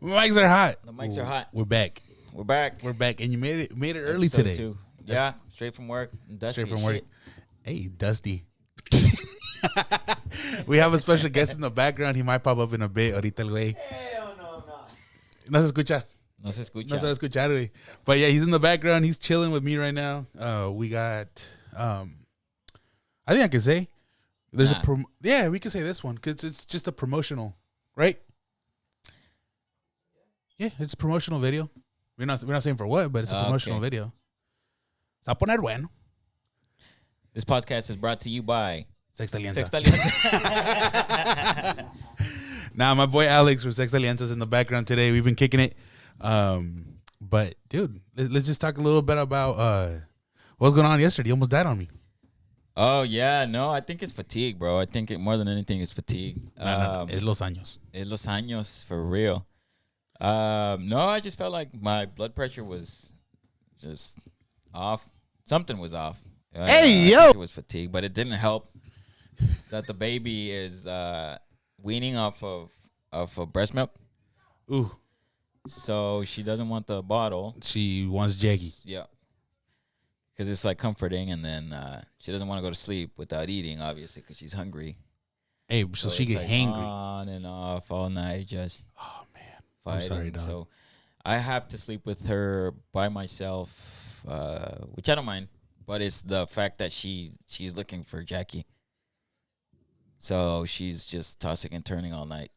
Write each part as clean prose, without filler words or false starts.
Mics are hot. The mics are hot. We're back. We're back. We're back, and you made it early Episode today. 2. Yeah, straight from work. Dusty Straight from as work. shit. Hey, Dusty. We have a special guest in the background. He might pop up in a bit. Ahorita el güey. Hell no, I'm not. No se escucha. No se escucha. No se va a escuchar, güey. But yeah, he's in the background. He's chilling with me right now. We got, I think I can say, there's Nah. yeah, we can say this one because it's just a promotional, right? Yeah, it's a promotional video. We're not saying for what, but it's a promotional Okay. video. Se va a poner bueno. This podcast is brought to you by Sex Alianza. Sex Alianza. Nah, my boy Alex from Sex Alianza's in the background today. We've been kicking it. But dude, let's just talk a little bit about what's going on yesterday. You almost died on me. Oh, yeah. No, I think it's fatigue, bro. I think more than anything is fatigue. No. Es los años. Es los años, for real. No, I just felt like my blood pressure was just off. Something was off. Hey, I yo! think it was fatigue, but it didn't help that the baby is weaning off of breast milk. Ooh, So she doesn't want the bottle. she wants Jaggy. Yeah. Because it's like comforting, and then she doesn't want to go to sleep without eating, obviously, because she's hungry. Hey, so she it's get like hangry. on and off all night, just Oh man, fighting. I'm sorry, dog. So I have to sleep with her by myself, which I don't mind. But it's the fact that she's looking for Jackie. So she's just tossing and turning all night,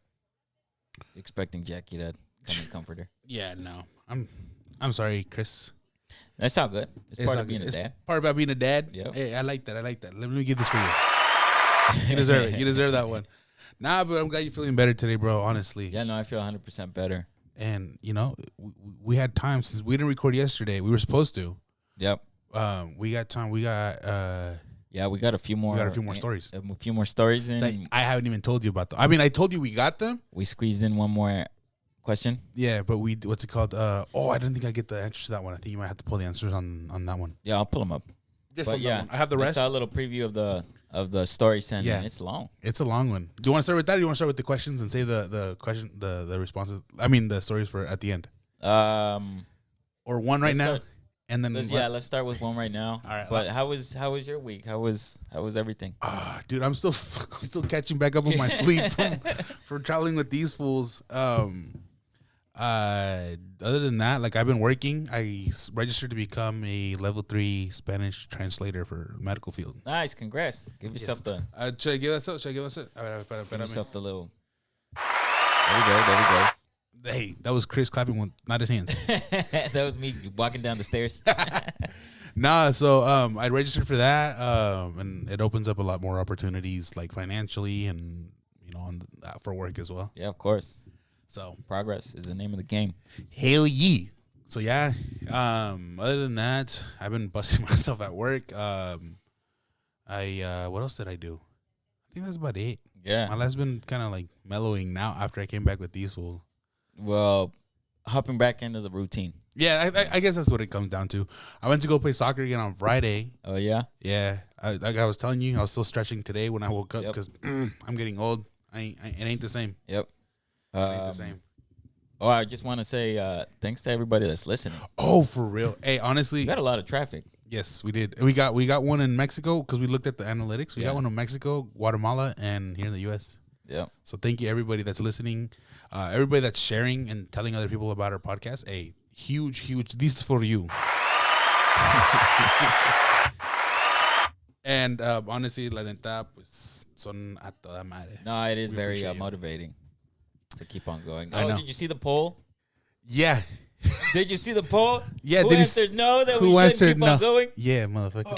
expecting Jackie to come and comfort her. Yeah, no, I'm sorry, Chris. That's all good. It's part all of being good. a dad. Part about being a dad. Yep. Hey, I like that. Let me get this for you. You deserve it. You deserve that one. Nah, but I'm glad you're feeling better today, bro. Honestly. Yeah, no, I feel 100% better. And you know, we had time since we didn't record yesterday. We were supposed to. Yep. We got time. We got Yeah, we got a few more. stories. A few more stories in. that I haven't even told you about them. I mean, I told you we got them. We squeezed in one more question. Yeah, but what's it called? I didn't think I get the answers to that one. I think you might have to pull the answers on that one. Yeah, I'll pull them up. Just But on that yeah, one. I have the we rest. saw a little preview of the story sent. Yeah. Yeah, it's long. It's a long one. Do you want to start with that? Or do you want to start with the questions and say the question the responses? I mean the stories for at the end, or one right Let's now, start- and then let's start with one right now. All right. But how was your week? How was everything? Dude, I'm still catching back up on my sleep from traveling with these fools. Other than that, like I've been working. I registered to become a level 3 Spanish translator for medical field. Nice, congrats. Give yourself the Should I give us up? Should I give us it? give yourself the little. There we Hey, that was Chris clapping with not his hands. go. That was me walking down the stairs. Nah, so I registered for that, and it opens up a lot more opportunities, like financially and for work as well. Yeah, of course. So Progress is the name of the game. hell yeah. So yeah, other than that, I've been busting myself at work. What else did I do? I think that's about it. Yeah. My life's been kind of like mellowing now after I came back with Diesel. Well, hopping back into the routine. Yeah, I guess that's what it comes down to. I went to go play soccer again on Friday. Oh yeah. Yeah, like I was telling you, I was still stretching today when I woke up Yep. because I'm getting old. It ain't the same. Yep. It ain't the same. Oh, I just want to say thanks to everybody that's listening. Oh, for real. Hey, We honestly, got a lot of traffic. yes, we did. We got one in Mexico because we looked at the analytics. We Yeah. got one in Mexico, Guatemala, and here in the U.S. Yep. So thank you everybody that's listening, everybody that's sharing and telling other people about our podcast. Hey, huge. This is for you. And honestly, la neta, pues son a toda madre. No, it is We very appreciate you. motivating to keep on going. I know. Did you see the poll? Yeah, Did you see the poll? Yeah, Who did you answered no that who we shouldn't answered keep on no? going? yeah, motherfucker.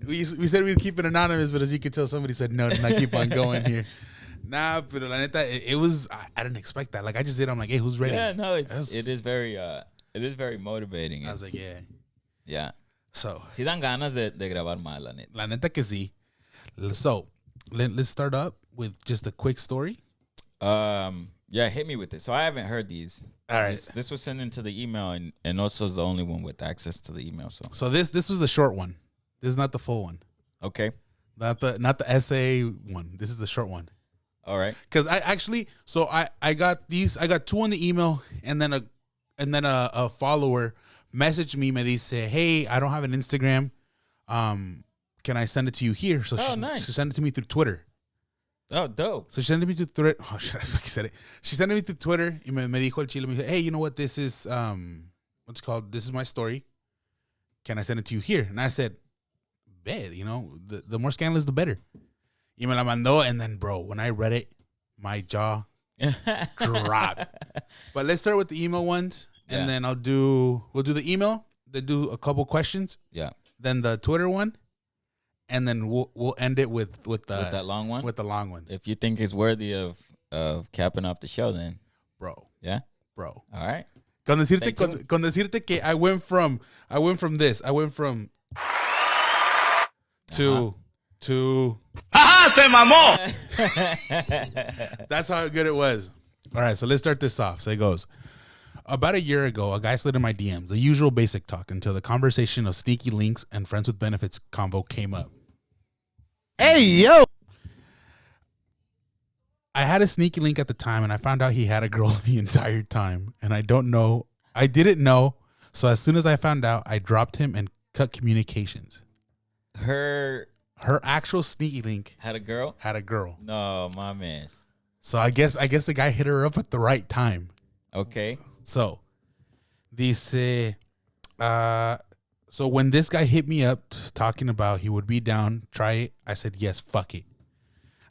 we said we'd keep it anonymous, but as you can tell, somebody said no to not keep on going here. Nah, but la neta, it was. I didn't expect that. Like I just did. I'm like, hey, who's ready? Yeah, no, it That's- is very motivating. I was like, It's- yeah. yeah. So Sí dan ganas de grabar más, la neta. la neta que sí. So let's start up with just a quick story. Yeah, hit me with it. So I haven't heard these. All right. This was sent into the email, and also is the only one with access to the email. So This was the short one. This is not the full one. okay, Not the essay one. This is the short one. All right. Because I actually, so I got two on the email, and then a follower messaged me. Me dice, hey, I don't have an Instagram. Can I send it to you here? So nice. she sent it to me through Twitter. Oh, dope. So she sent it to me through Twitter. Oh shit, I fucking said it. She sent it to me through Twitter. Y me dijo el chile. Me dijo, hey, you know what? This is what's it called? This is my story. Can I send it to you here? And I said, bet. You know, the more scandalous, the better. Y me la mandó, and then, bro, when I read it, my jaw dropped. But let's start with the email ones, and then we'll do the email. Then do a couple questions. Yeah. Then the Twitter one, and then we'll end it with that long one. With the long one, If you think it's worthy of capping off the show, then bro. yeah. Bro. All right. Con decirte que I went from this. I went from to ¡Ajá, se mamó! That's how good it was. All right, so let's start this off. So it goes, about a year ago, a guy slid in my DMs, the usual basic talk, until the conversation of sneaky links and friends with benefits combo came up. Hey, yo! I had a sneaky link at the time, and I found out he had a girl the entire time, and I didn't know. So as soon as I found out, I dropped him and cut communications. Her actual sneaky link Had a girl? had a girl. No, my man. So I guess the guy hit her up at the right time. Okay. So, dice, so when this guy hit me up talking about he would be down, try it, I said, yes, fuck it.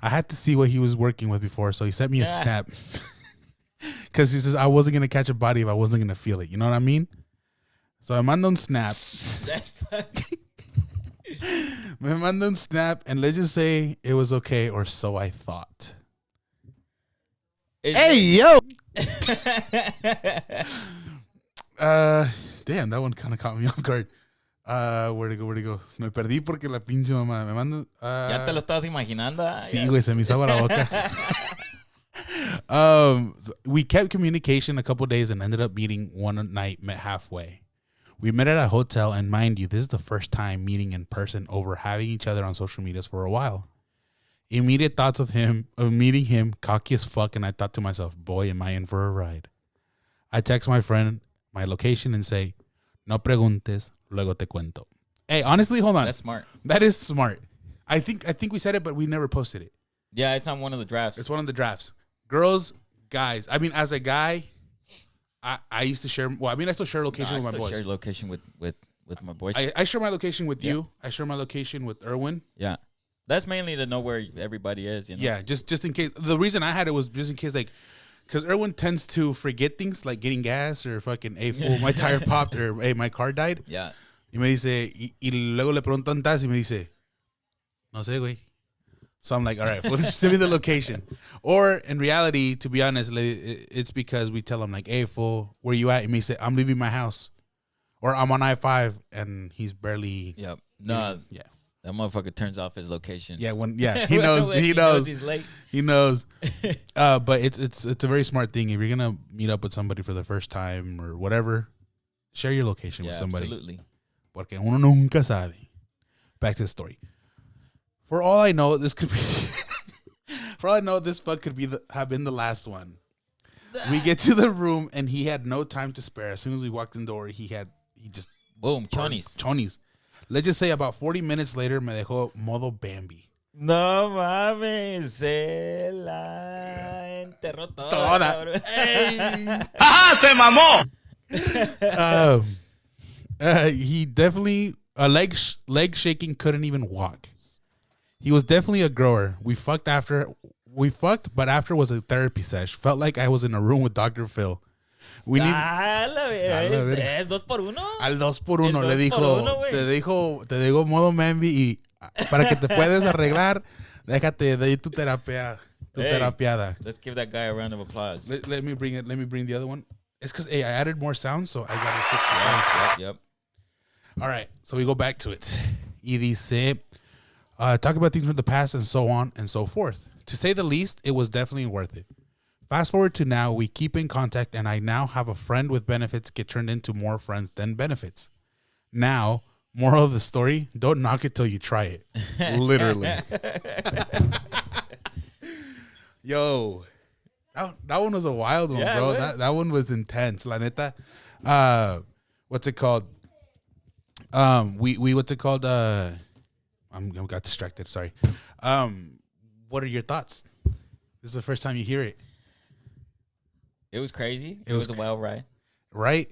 I had to see what he was working with before, so he sent me a snap. Because he says, I wasn't going to catch a body if I wasn't going to feel it. You know what I mean? So I mando un snap. That's funny. Me mando un snap, and let's just say it was okay, or so I thought. Hey, yo! Damn, that one kind of caught me off guard. Where'd it go? Me perdí porque la pinche mamá me mando. ¿Ya te lo estabas imaginando? Sí, güey, se me hizo agua la boca. We kept communication a couple days and ended up meeting one night, met halfway. We met at a hotel, and mind you, this is the first time meeting in person over having each other on social medias for a while. Immediate thoughts of meeting him, cocky as fuck, and I thought to myself, boy, am I in for a ride. I text my friend my location and say, no preguntes, luego te cuento. Hey, honestly, hold on. That's smart. That is smart. I think we said it, but we never posted it. Yeah, it's on one of the drafts. It's one of the drafts. Girls, guys. I mean, as a guy, I used to share. Well, I mean, I still share location with my boys. I share location with my boys. I share my location with you. I share my location with Erwin. Yeah. That's mainly to know where everybody is, you know? Yeah, just in case. The reason I had it was just in case, like, because Erwin tends to forget things like getting gas or fucking, hey, fool, my tire popped, or hey, my car died. Yeah. Y me dice, y luego le pregunto dónde estás, y me dice, no sé, güey. So I'm like, all right, well, just send me the location. Or in reality, to be honest, it's because we tell him, like, hey, fool, where you at? And me say, I'm leaving my house. Or I'm on I-5, and he's barely. Yep. No. Yeah. That motherfucker turns off his location. Yeah, he knows. He knows he's late. He knows. But it's a very smart thing. If you're gonna meet up with somebody for the first time or whatever, share your location with somebody. Absolutely. Porque uno nunca sabe. Back to the story. For all I know, this could be. For all I know, this fuck could have been the last one. We get to the room, and he had no time to spare. As soon as we walked in the door, he just boom, chonies. Let's just say about 40 minutes later, me dejó modo Bambi. No mames, se la enterró toda. ¡Ajá, se mamó! He definitely leg shaking, couldn't even walk. He was definitely a grower. We fucked, but after was a therapy sesh. Felt like I was in a room with Dr. Phil. ¿Es 2x1? Al 2x1 le dijo, te digo modo Bambi, y para que te puedas arreglar, déjate de tu terapiada. Let's give that guy a round of applause. Let me bring the other one. It's because I added more sounds, so I got to switch. Yep. All right, so we go back to it. Y dice, talk about things from the past and so on and so forth. To say the least, it was definitely worth it. Fast forward to now, we keep in contact, and I now have a friend with benefits get turned into more friends than benefits. Now, moral of the story, don't knock it till you try it. Literally. Yo, that one was a wild one, Yeah, it bro. was. That one was intense, la neta. What's it called? We what's it called? I got distracted. Sorry. What are your thoughts? This is the first time you hear it, It was crazy. It was was a wild ride. right?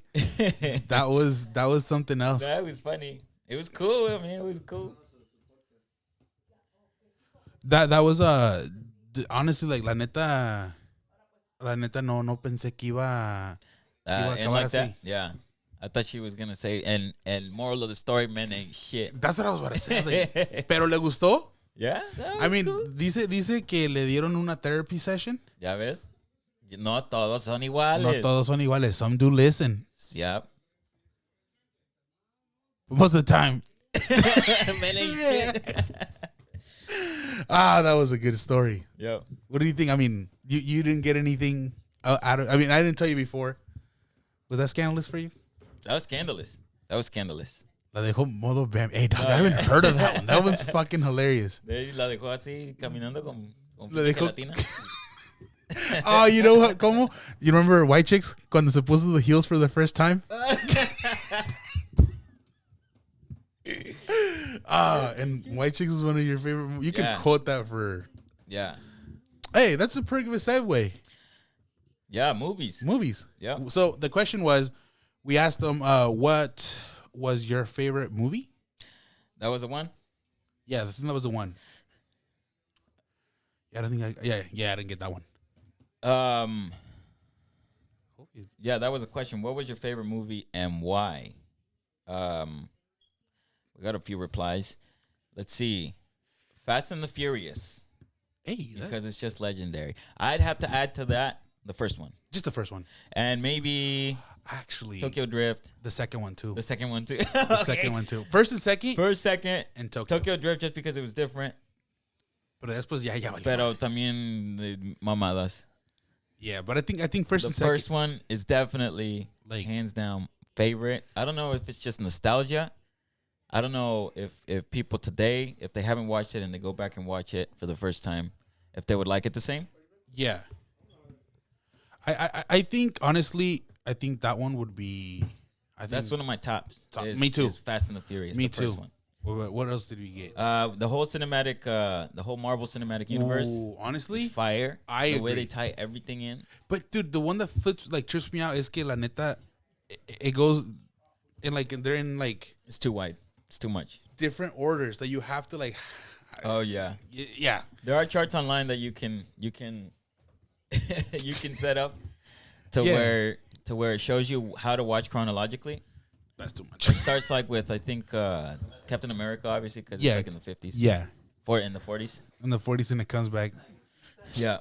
That was something else. That was funny. It was cool. I mean, it was cool. That was honestly, like, la neta, no pensé que iba a And acabar like así. that, yeah. I thought she was gonna say, and moral of the story, men ain't shit. That's what I was about to say. I was like, pero le gustó. Yeah, that was I mean, cool. dice que le dieron una therapy session. Ya ves, no todos son iguales. No todos son iguales. Some do listen. Yeah. Most of the time. Men ain't shit. That was a good story. Yo. What do you think? I mean, you didn't get anything out of. I mean, I didn't tell you before. Was that scandalous for you? That was scandalous. That was scandalous. La dejó modo bam. Hey, dog, I haven't heard of that one. That one's fucking hilarious. La dejó así caminando con La dejó- gelatina. Oh, you know what? Como? You remember White Chicks cuando se puso the heels for the first time? And White Chicks is one of your favorite. You can Yeah. quote that for. Yeah. Hey, that's a pretty good segue. Yeah, movies. Movies. Yeah. So the question was, we asked them, what was your favorite movie? That was the one? Yeah, I think that was the one. Yeah, I don't think I didn't get that one. Yeah, that was a question. What was your favorite movie and why? We got a few replies. Let's see. Fast and the Furious, Hey, because it's just legendary. I'd have to add to that the first one. just the first one. And maybe Actually, Tokyo Drift. the second one too. The second one too. The second one too. First and second, First, second, and Tokyo. Tokyo Drift just because it was different. Pero después ya valió. Pero también de mamadas. Yeah, but I think first The and second. first one is definitely Like- hands down favorite. I don't know if it's just nostalgia. I don't know if people today, if they haven't watched it and they go back and watch it for the first time, if they would like it the same. Yeah. I think honestly, I think that one would be. I think That's one of my tops. Me too. Is Fast and the Furious. Me the first too. one. What else did we get? The whole cinematic, the whole Marvel Cinematic Universe. Ooh, honestly, Is fire. I the way agree. they tie everything in. but dude, the one that trips me out is que la neta, it goes in like they're in like It's too wide. It's too much. different orders that you have to like. Oh yeah. Yeah, There are charts online that you can you can set up to Yeah. where it shows you how to watch chronologically. that's too much. It starts like with I think Captain America, obviously, because Yeah. it's like in the 50s. Yeah, Or in the 40s. in the 40s and it comes back. Yeah.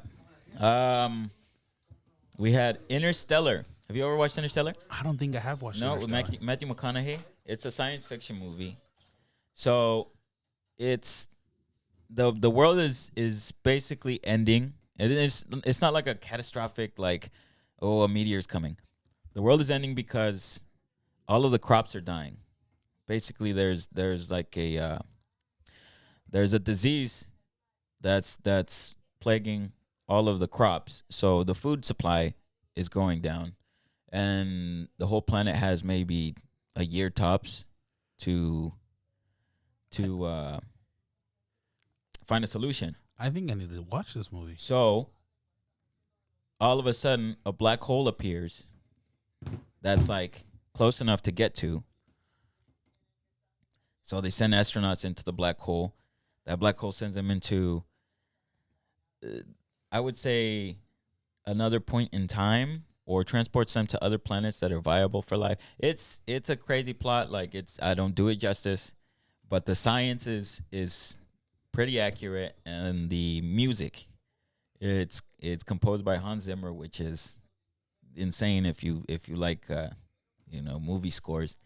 We had Interstellar. Have you ever watched Interstellar? I don't think I have watched. No, with Interstellar. Matthew McConaughey. It's a science fiction movie. So it's the world is basically ending. It's not like a catastrophic like, oh, a meteor's coming. The world is ending because all of the crops are dying. Basically there's like a there's a disease that's plaguing all of the crops. So the food supply is going down. And the whole planet has maybe a year tops to find a solution. I think I need to watch this movie. So all of a sudden, a black hole appears that's like close enough to get to. So they send astronauts into the black hole. That black hole sends them into, I would say, another point in time, or transports them to other planets that are viable for life. It's a crazy plot. Like I don't do it justice, but the science is pretty accurate, and the music, it's composed by Hans Zimmer, which is insane if you like movie scores.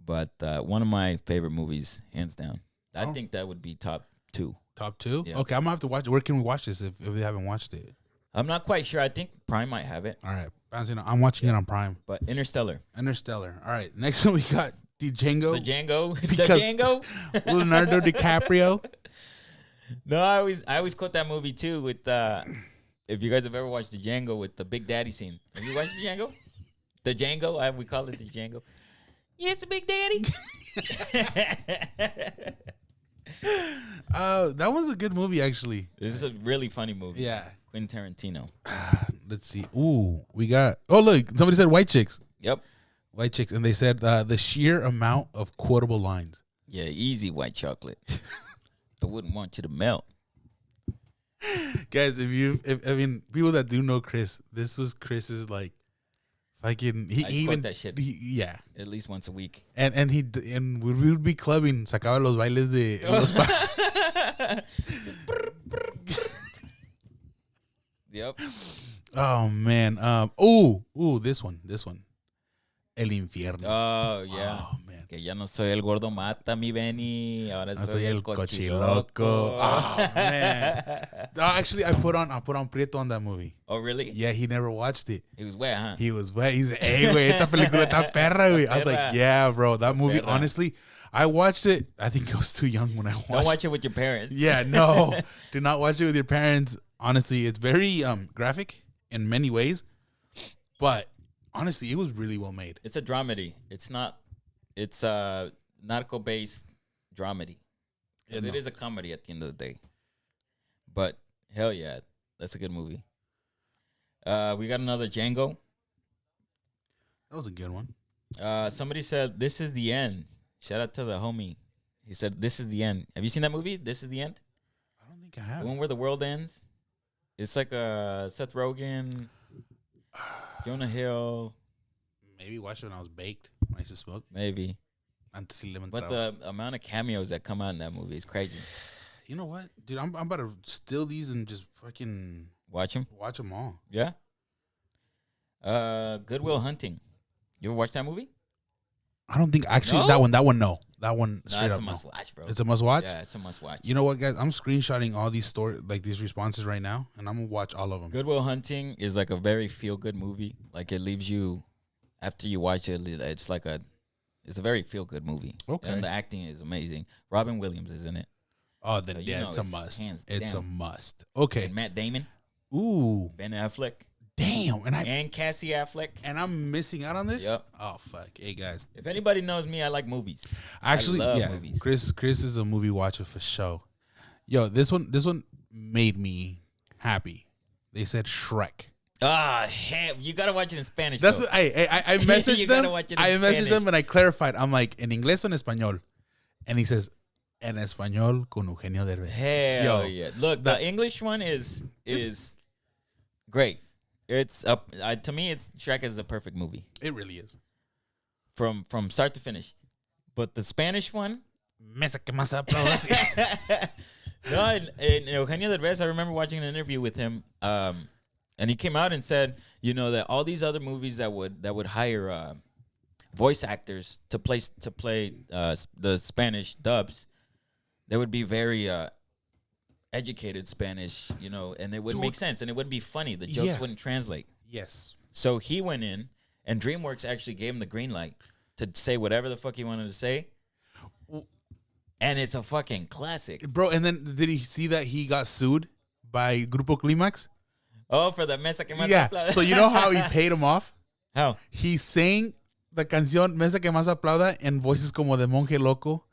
But one of my favorite movies, hands down. I think that would be top 2. Top 2? Yeah. Okay, I'm gonna have to watch it. Where can we watch this if we haven't watched it? I'm not quite sure. I think Prime might have it, All right, I'm watching it on Prime. but Interstellar, Interstellar. All right, next one we got Django. the Django, the Because- Django. Leonardo DiCaprio. No, I always quote that movie too with if you guys have ever watched the Django with the Big Daddy scene. Have you watched the Django? The Django, we call it the Django. Yes, the Big Daddy. That was a good movie, actually. This is a really funny movie. Yeah. Quentin Tarantino. Let's see. Ooh, we got. Oh, look, somebody said White Chicks. Yep. White Chicks, and they said the sheer amount of quotable lines. Yeah, easy white chocolate. I wouldn't want you to melt. Guys, I mean, people that do know Chris, this was Chris's like, fucking. He I even quote that shit. Yeah, At least once a week. and we would be clubbing, sacaba los bailes de los Yep. Oh man. This one. El infierno. Oh, yeah. Oh man. Que ya no soy el gordo mata, mi Benny. Ahora Soy el cochiloco. cochiloco. Oh man. Actually, I put on Prieto on that movie. Oh, really? Yeah, he never watched it. He was wet, huh? He was wet. He's hey, güey, esta película está perra, güey. I was like, Perra. yeah, bro. That movie, Perra. honestly, I watched it. I think I was too young when I watched Don't watch it with your parents. Yeah, no. Do not watch it with your parents. Honestly, it's very graphic in many ways. But honestly, it was really well made. It's a dramedy. It's a narco-based dramedy. Yeah, It is a comedy at the end of the day. But hell yeah, that's a good movie. We got another Django. That was a good one. Somebody said, "This is the end." Shout out to the homie. He said, "This is the end." Have you seen that movie? This is the end. I don't think I The have. one where the world ends. It's like Seth Rogen, Jonah Hill, Maybe watched it when I was baked. When I used to smoke. maybe. Antes sí le But entraba. the amount of cameos that come out in that movie is crazy. You know what, dude? I'm about to steal these and just fucking Watch him. watch them all. Yeah. Good Will Hunting. You ever watch that movie? I don't think actually No? that one no. That one No, straight it's up a no. must watch, bro. It's a must watch. Yeah, it's a must watch. You know what, guys? I'm screenshotting all these these responses right now, and I'm gonna watch all of them. Good Will Hunting is like a very feel good movie. Like it leaves you after you watch it. It's a very feel good movie. Okay. And the acting is amazing. Robin Williams is in it. Oh, then So you yeah, know it's a it's must. hands It's down. a must. Okay. And Matt Damon, Ooh, Ben Affleck, damn. and Cassie Affleck. And I'm missing out on this. Yep. Oh fuck. Hey guys. If anybody knows me, I like movies. Actually, I love yeah. movies. Chris is a movie watcher for sure. Yo, this one made me happy. They said Shrek. Ah, hell, you gotta watch it in Spanish. That's though. what I You messaged gotta them. watch it in I messaged Spanish. them and I clarified. I'm like, en inglés o en español, and he says, en español con Eugenio Derbez. Hell Yo, yeah! Look, that- the English one is great. It's up to me. It's Shrek is a perfect movie It really is. from start to finish. But the Spanish one, Mesa que más aplaudas. no, and Eugenio Derbez. I remember watching an interview with him, and he came out and said, you know, that all these other movies that would hire voice actors to play the Spanish dubs, they would be very educated Spanish, you know, and it wouldn't make sense and it wouldn't be funny. The jokes Yeah. wouldn't translate. Yes. So he went in, and DreamWorks actually gave him the green light to say whatever the fuck he wanted to say. And it's a fucking classic. Bro, and then did he see that he got sued by Grupo Climax? Oh, for the Mesa que Más Yeah. Aplauda. So you know how he paid him off? How? He sang the canción Mesa que más aplauda en voices como de Monje Loco.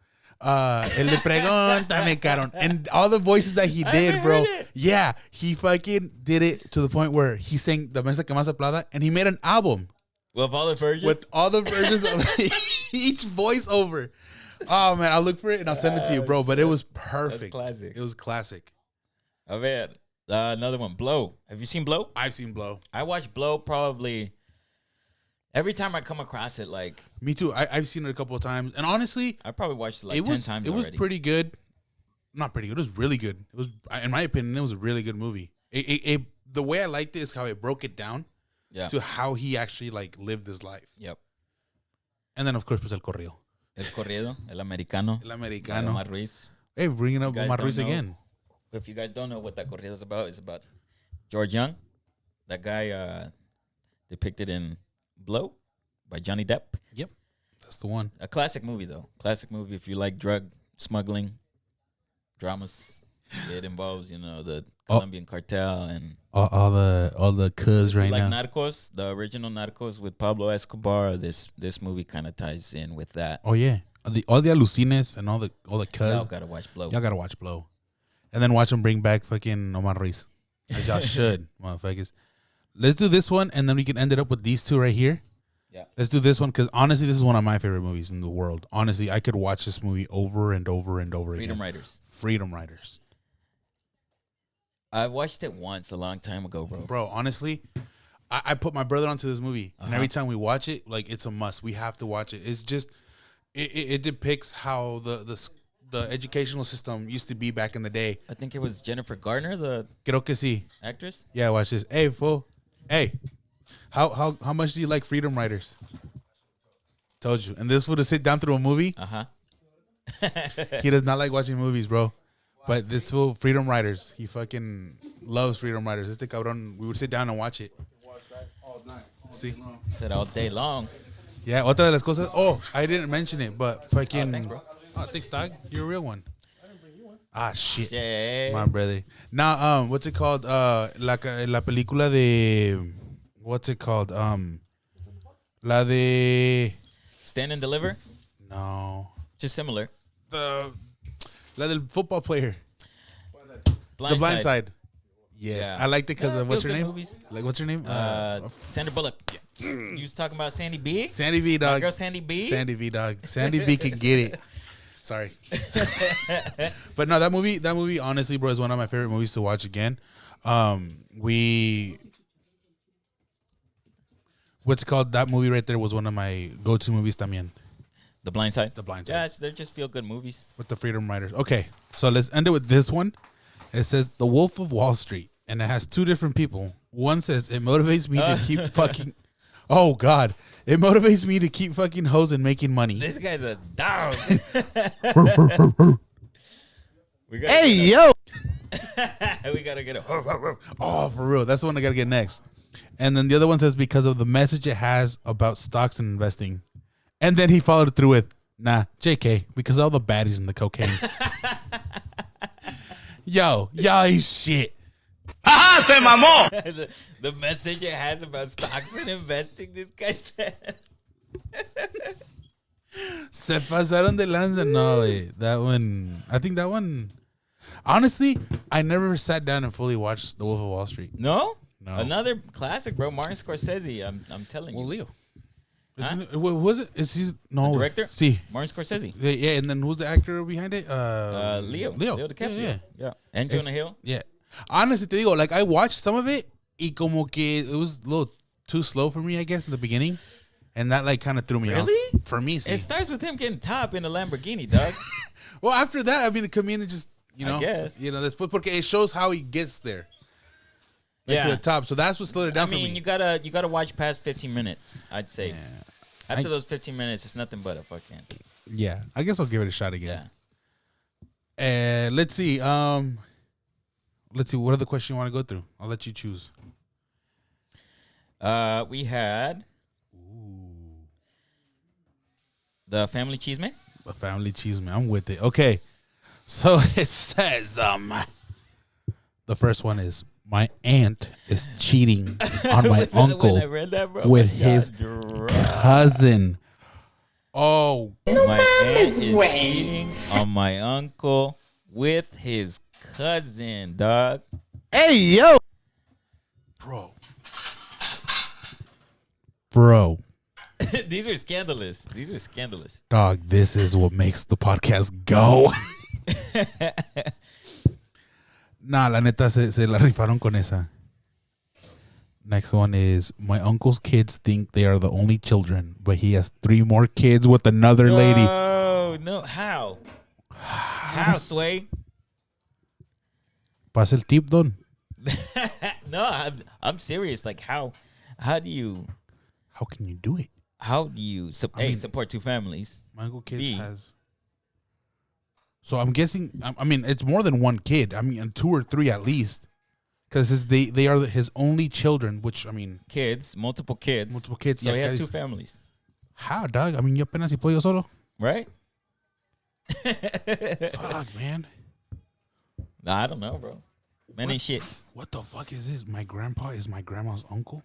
El de Pregúntame, Caron. And all the voices that he did, haven't bro. heard it. Yeah. He fucking did it to the point where he sang the Mesa que más aplauda and he made an album With all the versions? with all the versions of each voiceover. Oh, man. I'll look for it and I'll send it to you, bro. But it was perfect. classic. It was classic. A ver, another one, Blow. Have you seen Blow? I've seen Blow. I watch Blow probably every time I come across it. Like Me too. I've seen it a couple of times. And honestly, I probably watched it like it 10 was times it was already. pretty good. Not pretty good. It was really good. It was, in my opinion, it was a really good movie. The way I liked it is how it broke it down Yeah. to how he actually like lived his life. Yep. And then of course, pues el corrido, El Corrido, El Americano. el americano. Omar Ruiz. Hey, bringing up You guys Omar don't Ruiz know? again. If you guys don't know what that Corrido is about, it's about George Young. That guy depicted in Blow by Johnny Depp. Yep, that's the one. A classic movie, though. Classic movie if you like drug smuggling, dramas. It involves, the Oh. Colombian cartel and All the cuz right like now. Narcos, the original Narcos with Pablo Escobar. This movie kind of ties in with that. Oh yeah, all the alucines and all the Y'all cuz. gotta watch Blow. Y'all gotta watch Blow, and then watch them bring back fucking Omar Ruiz. As y'all should, motherfuckers. Let's do this one, and then we can end it up with these two right here. Yeah. Let's do this one because honestly, this is one of my favorite movies in the world. Honestly, I could watch this movie over and over and over Freedom again. Riders. Freedom Riders. I watched it once a long time ago, bro. Bro, honestly, I put my brother onto this movie, and every time we watch it, like it's a must. We have to watch it. It's just it depicts how the educational system used to be back in the day. I think it was Jennifer Garner, the Creo que sí. actress. Yeah, watch this. Hey, fool. Hey, how much do you like Freedom Riders? Told you. And this fool to sit down through a movie. He does not like watching movies, bro. But this fool, Freedom Riders, he fucking loves Freedom Riders. Este cabrón, we would sit down and watch it. See? Said all day long. Yeah, otra de las cosas. Oh, I didn't mention it, but fucking. thanks, bro. Oh, thanks, dog. You're a real one. Ah, shit. Yeah. My brother. Now, what's it called? La película de. What's it called? La de. Stand and Deliver. No. Just similar. La del football player. Blind The Blind Side. Side. Yes. Yeah. I liked it because Yeah, of what's feel her good name? movies. Like, what's her name? Sandra Bullock. You was talking about Sandy B? Sandy V, My dog. girl Sandy B? Sandy V, dog. Sandy V can get it. Sorry. But no, that movie, honestly, bro, is one of my favorite movies to watch again. What's it called? That movie right there was one of my go-to movies también. The Blind Side. The Blind Side. Yeah, they're just feel good movies. With the Freedom Riders. Okay, so let's end it with this one. It says The Wolf of Wall Street, and it has two different people. One says it motivates me to keep fucking. Oh God, it motivates me to keep fucking hoes and making money. This guy's a dog. Hey, yo. We gotta get a. Oh, for real, that's the one I gotta get next. And then the other one says because of the message it has about stocks and investing. And then he followed it through with, nah, JK, because of all the baddies in the cocaine. Yo, y'all ain't shit. Ajá, se mamó. The message it has about stocks and investing. This guy said. Se pasaron de lanza. No, wait, that one, I think that one, honestly, I never sat down and fully watched The Wolf of Wall Street. No? No. Another classic, bro. Martin Scorsese. I'm telling you. Leo. Huh? Was it? Is he no The director? See, Martin Scorsese. yeah, and then who's the actor behind it? Leo DiCaprio. Yeah. And It's- Jonah Hill. Yeah. Honestly, te digo, like I watched some of it, y como que it was a little too slow for me, I guess, in the beginning, and that like kind of threw me off. Really? For me, see. It starts with him getting top in a Lamborghini, dog. Well, after that, I mean, the comedian just I guess. this, porque it shows how he gets there. Like, to Yeah. the top. So that's what slowed it I down for mean, me. you gotta watch past 15 minutes. I'd say. Yeah. After those 15 minutes, it's nothing but a fucking. Yeah, I guess I'll give it a shot Yeah. again. Let's see. Let's see. What other question you want to go through? I'll let you choose. We had the family cheese man. The family cheese man. I'm with it. Okay. So it says, the first one is my aunt is cheating on my When I uncle read that, bro, with my his jaw cousin. Oh, My aunt is cheating on my uncle with his cousin, dog. Hey, yo. bro. These are scandalous. Dog, this is what makes the podcast go. Nah, la neta se la rifaron con esa. Next one is my uncle's kids think they are the only children, but he has 3 more kids with another lady. Oh, no. How? How, Sway? Pasa el tip, don. No, I'm serious. Like, how do you How can you do it? support 2 families? My uncle kids B. has. So I'm guessing. I mean, it's more than 1 kid. I mean, 2 or 3 at least, because they are his only children. Which I mean, Multiple kids. multiple kids. So yeah, he has guys. 2 families, How, dog? I mean, yo apenas si puedo yo solo. right? Fuck, man. Nah, I don't know, bro. Man ain't shit. What the fuck is this? My grandpa is my grandma's uncle?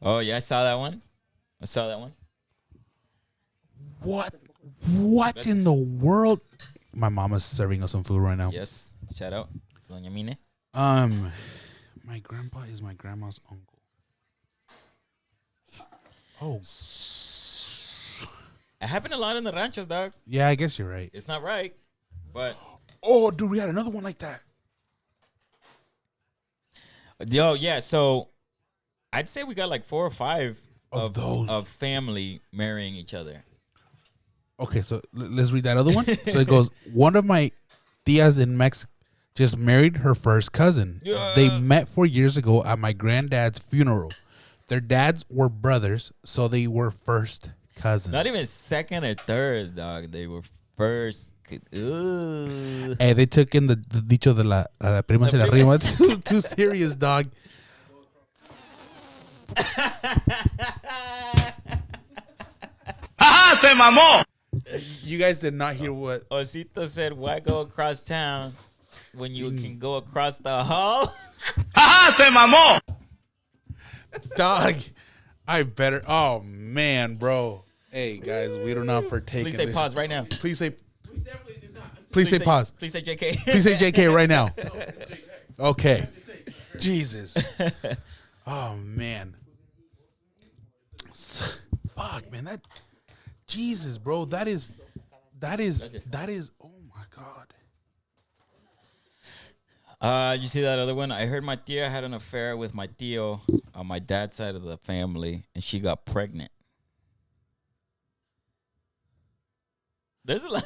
Oh, yeah, I saw that one. What? What in the world? My mama's serving us some food right now. Yes. Shout out to Doña Mine. My grandpa is my grandma's uncle. Oh. It happened a lot in the ranchos, dog. Yeah, I guess you're right. It's not right, but... Oh, dude, we had another one like that. Yo, yeah, so I'd say we got like 4 or 5 Of those. of family marrying each other. Okay, so let's read that other one. So it goes, one of my tias in Mexico just married her first cousin. Yeah. They met 4 years ago at my granddad's funeral. Their dads were brothers, so they were first cousins. Not even second or third, dog. They were first. Hey, they took in the dicho de la prima se la rima. Too serious, dog. ¡Ajá, se mamó! You guys did not hear what Osito said, why go across town when you can go across the hall? ¡Ajá, se mamó! dog. I better. Oh man, bro. Hey guys, we do not partake. Please in say this. pause right now. Please say. Please say pause. Please say JK. Please say JK right now. Okay. Jesus. Oh man. Fuck, man. That. Jesus, bro. That is. Oh my God. You see that other one? I heard my tia had an affair with my tío on my dad's side of the family, and she got pregnant. There's a lot.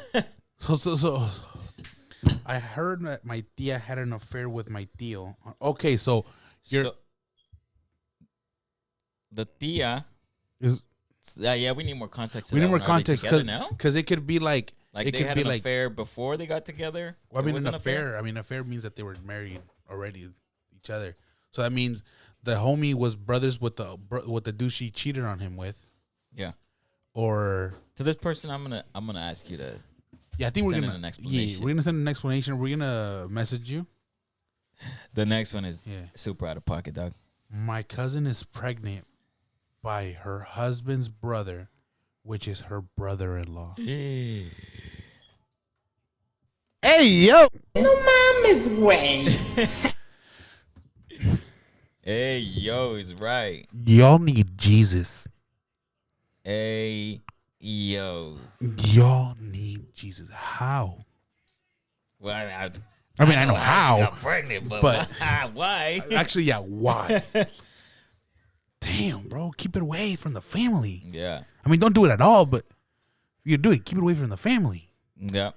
So. I heard that my tia had an affair with my tío. Okay, so you're. So, the tia. Is, Yeah, we need more context. To we that need more one. Are they context together now? because it could be like Like it they could had be an like. affair before they got together. Well, I mean, It was an affair. I mean, affair means that they were married already, each other. So that means the homie was brothers with the dude she cheated on him with. Yeah. Or To this person, I'm gonna ask you to. yeah, I think we're Send in gonna an explanation. Yeah, we're gonna send an explanation. We're gonna message you. The next one is Yeah. super out of pocket, dog. My cousin is pregnant by her husband's brother, which is her brother-in-law. ¡Ey, yo! Hey, yo, is right. Y'all need Jesus. Hey, yo. Y'all need Jesus. How? Well, I mean, I know how. I'm pregnant, but why? Actually, yeah. Why? Damn, bro. Keep it away from the family. Yeah. I mean, don't do it at all, but if you do it, keep it away from the family. Yeah.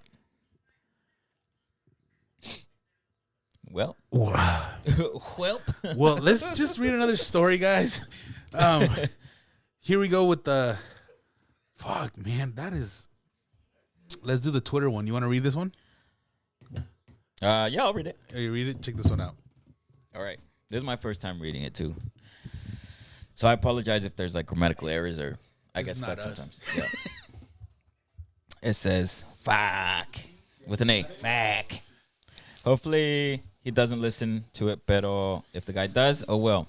Well. Well, let's just read another story, guys. Here we go with the. Fuck, man. That is. Let's do the Twitter one. You want to read this one? Yeah, I'll read it. Oh, you read it? Check this one out. All right. This is my first time reading it, too. So I apologize if there's like grammatical errors or I get It's stuck not us. sometimes. Yeah. It says, fuck. With an A. Fuck. Hopefully he doesn't listen to it, pero if the guy does, oh well.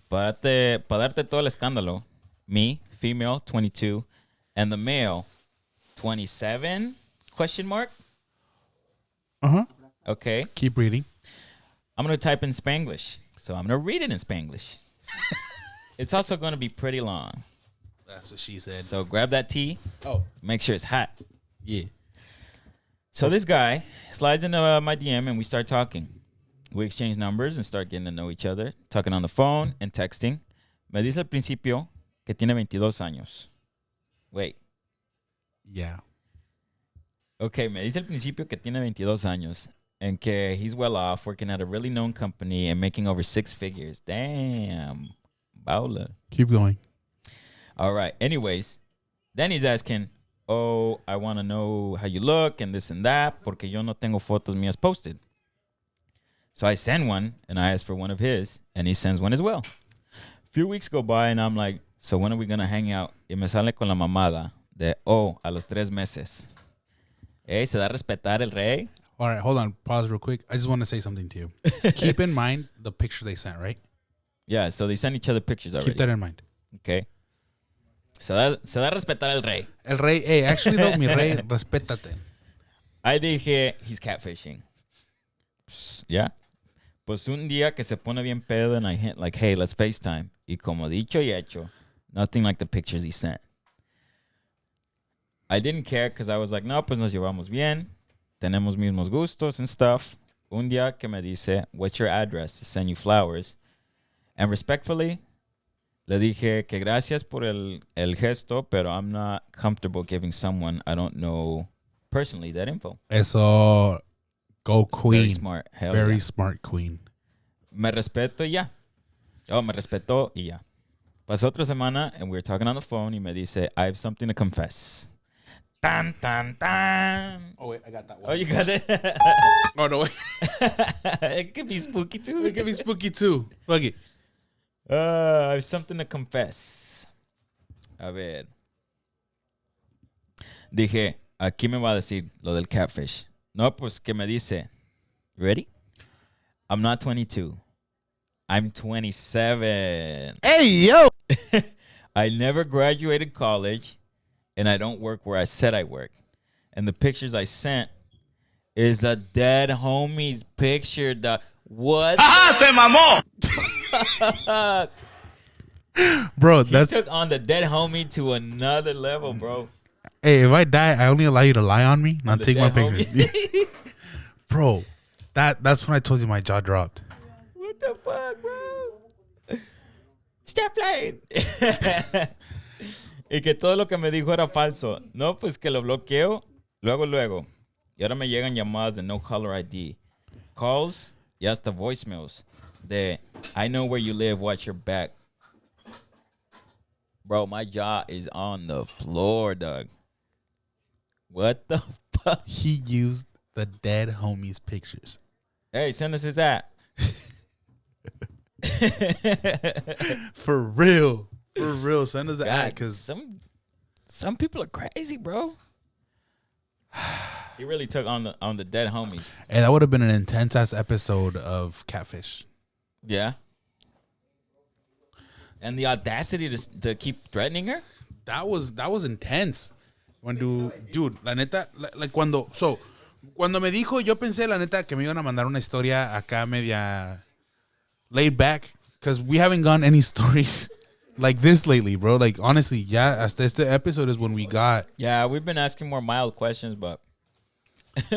Para darte todo el escándalo, me, female, 22, and the male, 27, question mark? Uh-huh. Okay. Keep reading. I'm going to type in Spanglish. So I'm going to read it in Spanglish. It's also going to be pretty long. That's what she said. So grab that tea. Oh, Make sure it's hot. yeah. So this guy slides into my DM and we start talking. We exchange numbers and start getting to know each other, talking on the phone and texting. Me dice al principio que tiene 22 años. Wait. Yeah. Okay, me dice al principio que tiene 22 años and que he's well off, working at a really known company and making over 6 figures. Damn. Baula. Keep going. All right. Anyways, then he's asking, oh, I want to know how you look and this and that, porque yo no tengo fotos mías posted. So I send one, and I ask for one of his, and he sends one as well. A few weeks go by, and I'm like, so when are we going to hang out? Y me sale con la mamada de, oh, a los 3 meses. Se da a respetar el rey. All right, hold on. Pause real quick. I just want to say something to you. Keep in mind the picture they sent, right? Yeah, so they sent each other pictures already. Keep that in mind. Okay. Se da a respetar al rey. El rey, hey, actually, though, mi rey, respétate. I dije, he's catfishing. Yeah. Pues un día que se pone bien pedo and I hint like, hey, let's FaceTime. Y como dicho y hecho, nothing like the pictures he sent. I didn't care because I was like, no, pues nos llevamos bien. Tenemos mismos gustos and stuff. Un día que me dice, what's your address to send you flowers? And respectfully, le dije que gracias por el gesto, pero I'm not comfortable giving someone I don't know personally that info. Eso, go queen. Very smart. Hell Very yeah. smart queen. Me respeto y ya. Oh, me respetó y ya. Pasó otra semana and we were talking on the phone y me dice, I have something to confess. Tan, tan, tan. Oh, wait, I got that one. Oh, you got it? Oh, no, wait. It could be spooky too. It can be spooky, too. Fuck it. I have something to confess. A ver. Dije, aquí me va a decir lo del catfish. No, pues que me dice, ready? I'm not 22. I'm 27. Hey, yo. I never graduated college, and I don't work where I said I work. And the pictures I sent is a dead homie's picture. What? ¡Ajá, se mamó! Bro, He that's... took on the dead homie to another level, bro. Hey, if I die, I only allow you to lie on me, not The take my dead picture. homie. Bro, that's when I told you my jaw dropped. What the fuck, bro? Stop lying. Y que todo lo que me dijo era falso. No, pues que lo bloqueo luego. Y ahora me llegan llamadas de no caller ID. Calls y hasta voicemails de I know where you live, watch your back. Bro, my jaw is on the floor, dog. What the fuck? He used the dead homie's pictures. Hey, send us his app. For real. For real. Send us the ad, because some people are crazy, bro. He really took on the dead homies. hey, that would have been an intense ass episode of Catfish. Yeah. And the audacity to keep threatening her. That was intense. Dude, la neta, like cuando me dijo, yo pensé la neta que me iban a mandar una historia acá media laid back, because we haven't gotten any stories like this lately, bro. Like, honestly, yeah, hasta este episode is when we got. Yeah, we've been asking more mild questions, but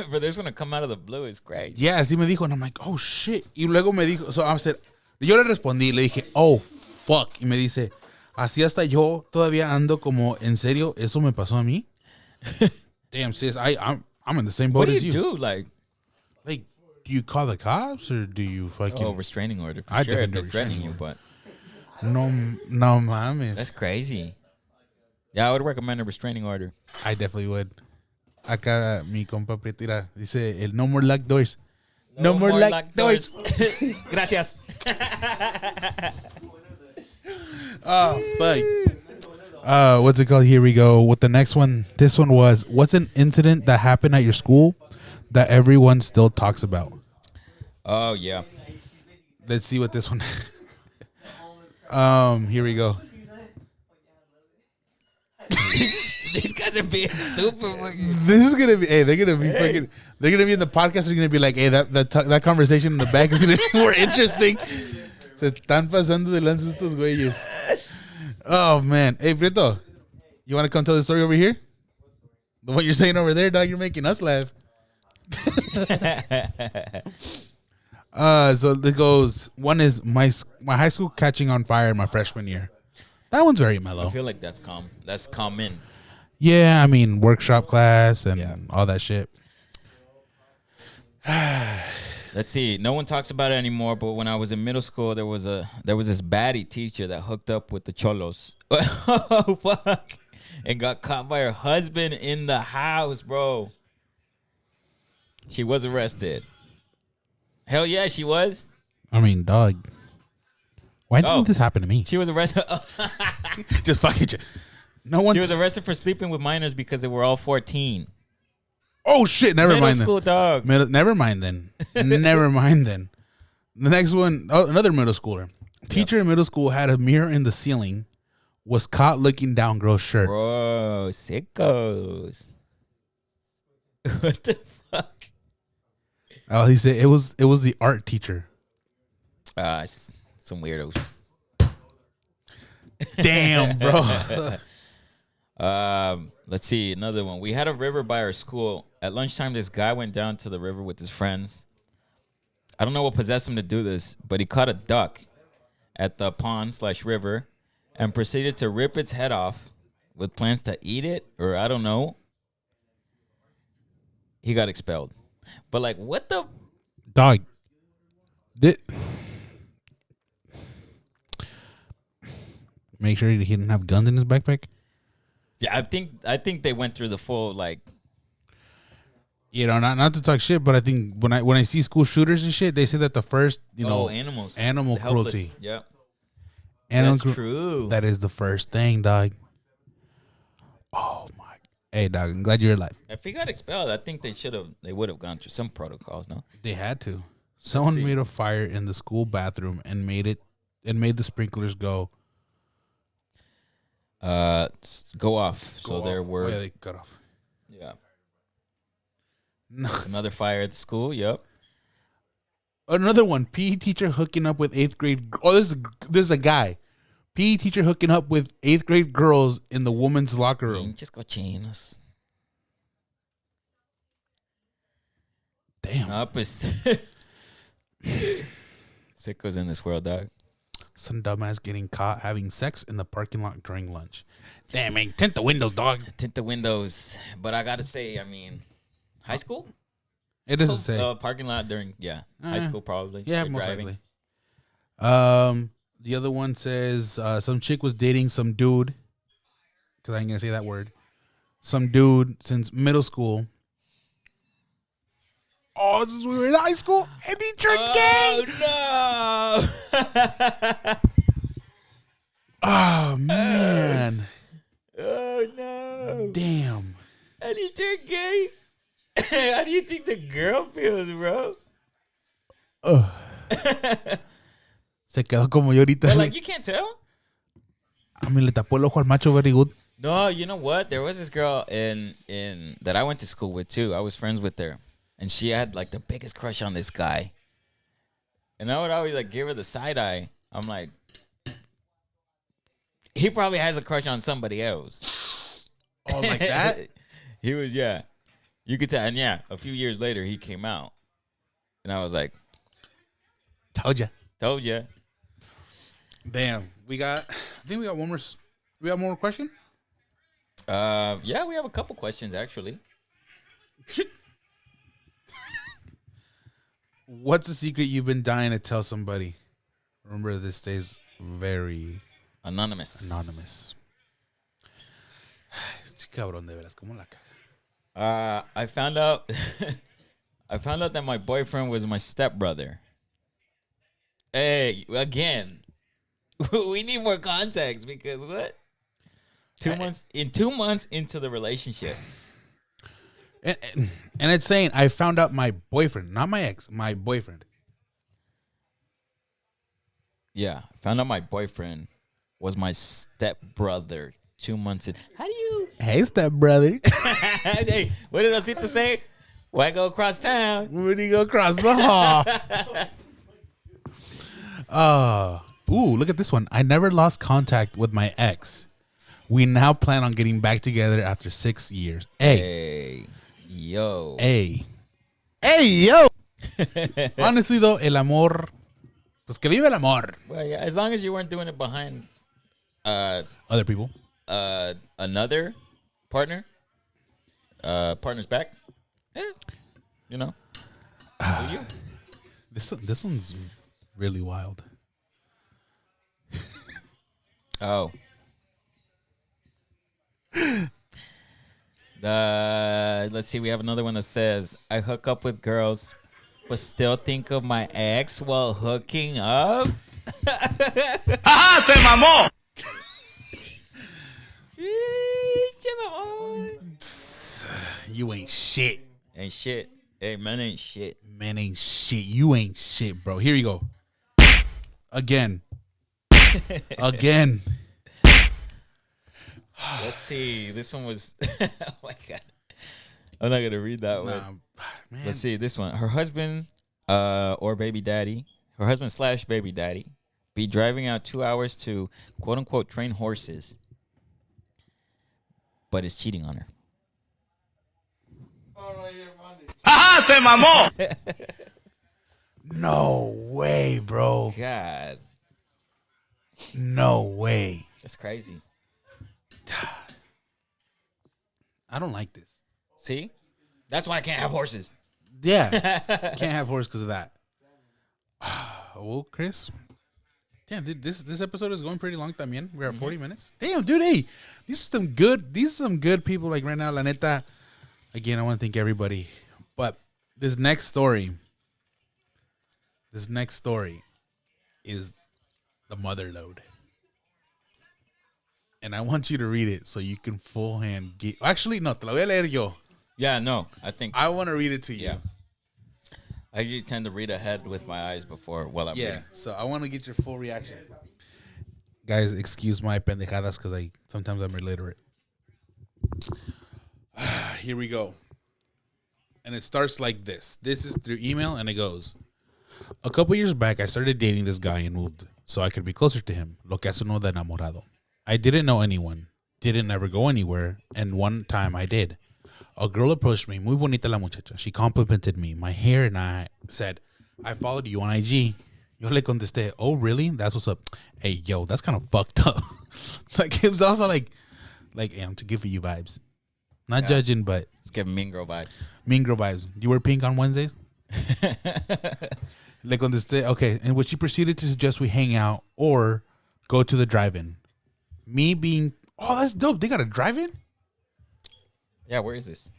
for this one to come out of the blue is crazy. Yeah, así me dijo, and I'm like, oh shit. Y luego me dijo, so I said, yo le respondí, le dije, oh fuck. Y me dice, así hasta yo todavía ando como, ¿en serio? ¿Eso me pasó a mí? Damn, sis, I'm in the same boat What do as you do? Like, Like, do you call the cops or do you fucking... restraining order for I sure if definitely they're threatening you, restraining but No mames. that's crazy. Yeah, I would recommend a restraining order. I definitely would. Acá mi compa Prietira dice el no more locked doors. No more locked doors. Gracias. Oh, fuck. What's it called? Here we go with the next one. This one was, what's an incident that happened at your school that everyone still talks about? Oh, yeah. Let's see what this one. Here we go. These guys are being super fucking... This is gonna be. Hey, they're gonna be fucking. They're gonna be in the podcast. They're gonna be like, hey, that conversation in the back is gonna be more interesting. Se están pasando de lanza estos güeyes. Oh man, hey Frito, you want to come tell the story over here? The one you're saying over there, dog. You're making us laugh. So it goes. One is my high school catching on fire in my freshman year. That one's very mellow. I feel like that's calm. That's common. Yeah, I mean workshop class and Yeah. all that shit. Let's see. No one talks about it anymore, but when I was in middle school, there was this baddie teacher that hooked up with the cholos. Oh fuck! And got caught by her husband in the house, bro. She was arrested. Hell yeah, she was. I mean, dog. Why didn't this happen to me? She was arrested. Just fucking. No one. She was arrested for sleeping with minors because they were all 14. Oh shit! Never Middle mind school, dog. then. Never mind then. Never mind then. The next one, another middle schooler. Teacher in middle school had a mirror in the ceiling. Was caught looking down girl's shirt. Bro, sickos. What the fuck? Oh, he said it was the art teacher. Some weirdos. Damn, bro. Let's see another one. We had a river by our school. At lunchtime, this guy went down to the river with his friends. I don't know what possessed him to do this, but he caught a duck at the pond/river and proceeded to rip its head off with plans to eat it, or I don't know. He got expelled. But like, what the Dog. Make sure he didn't have guns in his backpack. Yeah, I think they went through the full like. You know, not to talk shit, but I think when I see school shooters and shit, they say that the first, animal The helpless. cruelty. Yep. Animal That's true. That is the first thing, dog. Oh my! Hey, dog, I'm glad you're alive. If he got expelled, I think they would have gone through some protocols. No. They had to. Someone see. made a fire in the school bathroom and made the sprinklers go. Go off. So there were. Oh, yeah, they cut off. Yeah. No. Another fire at the school. Yep. Another one. PE teacher hooking up with 8th grade. Oh, this is a guy. PE teacher hooking up with 8th grade girls in the women's locker room. Just go chinos. Damn. Up is sickos in this world, dog. Some dumbass getting caught having sex in the parking lot during lunch. Damn, man. Tint the windows, dog. Tint the windows. But I gotta say, I mean, high school. It doesn't say. Parking lot during high school probably. Yeah, You're most driving. likely. The other one says some chick was dating some dude. Because I ain't gonna say that word. Some dude since middle school. Oh, this is when we were in high school, and he turned gay. Oh no! Oh man! Oh no! Damn! And he turned gay. How do you think the girl feels, bro? Se quedó como yo ahorita. But like, you can't tell. I mean, le tapó el ojo al macho very good. No, you know what? There was this girl in that I went to school with too. I was friends with her, and she had like the biggest crush on this guy. And I would always like give her the side eye. I'm like, he probably has a crush on somebody else. Oh, like that? He was, yeah. You could tell, and yeah, a few years later he came out, and I was like, Told ya. told ya. Damn. I think we got one more. We got one more question? Yeah, we have a couple questions actually. What's a secret you've been dying to tell somebody? Remember, this stays very Anonymous. Cabrón, de veras, ¿cómo la caga? I found out that my boyfriend was my stepbrother. Hey, again, we need more context because what? 2 months into the relationship. And it's saying, I found out my boyfriend, not my ex, my boyfriend. Yeah, found out my boyfriend was my stepbrother 2 months in. How do you? Hey, stepbrother. Hey, what did Osito say? Why go across town? When you go across the hall. Look at this one. I never lost contact with my ex. We now plan on getting back together after 6 years. Hey, yo. Hey, yo. Honestly, though, el amor. Pues que vive el amor. Well, yeah, as long as you weren't doing it behind Other people. another partner's back. Yeah, you know. Do you? This one's really wild. Oh. Let's see. We have another one that says, "I hook up with girls, but still think of my ex while hooking up." ¡Ajá! ¡Se mamó! You ain't shit. Ain't shit. Hey, man ain't shit. Man ain't shit. You ain't shit, bro. Here you go. Again. Again. Let's see. This one was. Oh my god. I'm not gonna read that one. Man. Let's see this one. Her husband, or baby daddy, her husband / baby daddy, be driving out 2 hours to quote unquote train horses, but is cheating on her. Ajá, se mamó. No way, bro. God, No way. that's crazy. I don't like this. See, that's why I can't have horses. Yeah. Can't have horse because of that. Well, Chris. Damn, dude, this episode is going pretty long también. We're at 40 minutes. Damn, dude, hey. These are some good people like right now, la neta. Again, I want to thank everybody. But this next story is the mother load. And I want you to read it so you can full hand get. Actually, no, te la voy a leer yo. Yeah, no, I want to read it to you. Yeah. I usually tend to read ahead with my eyes before while I'm reading. So I want to get your full reaction. Guys, excuse my pendejadas because sometimes I'm illiterate. Here we go. And it starts like this. This is through email, and it goes, a couple years back, I started dating this guy and moved so I could be closer to him. Lo que hace uno de enamorado. I didn't know anyone, didn't ever go anywhere, and one time I did. A girl approached me, muy bonita la muchacha. She complimented me, my hair, and I said, I followed you on IG. Yo le contesté, oh, really? That's what's up. Hey, yo, that's kind of fucked up. Like, it was also like, hey, I'm too good for you vibes. Not judging, but It's giving Mean Girl vibes. Mean Girl vibes. You wear pink on Wednesdays? Le contesté, okay. And which she proceeded to suggest we hang out or go to the drive-in. Me being, oh, that's dope. They got a drive-in? Yeah, where is this?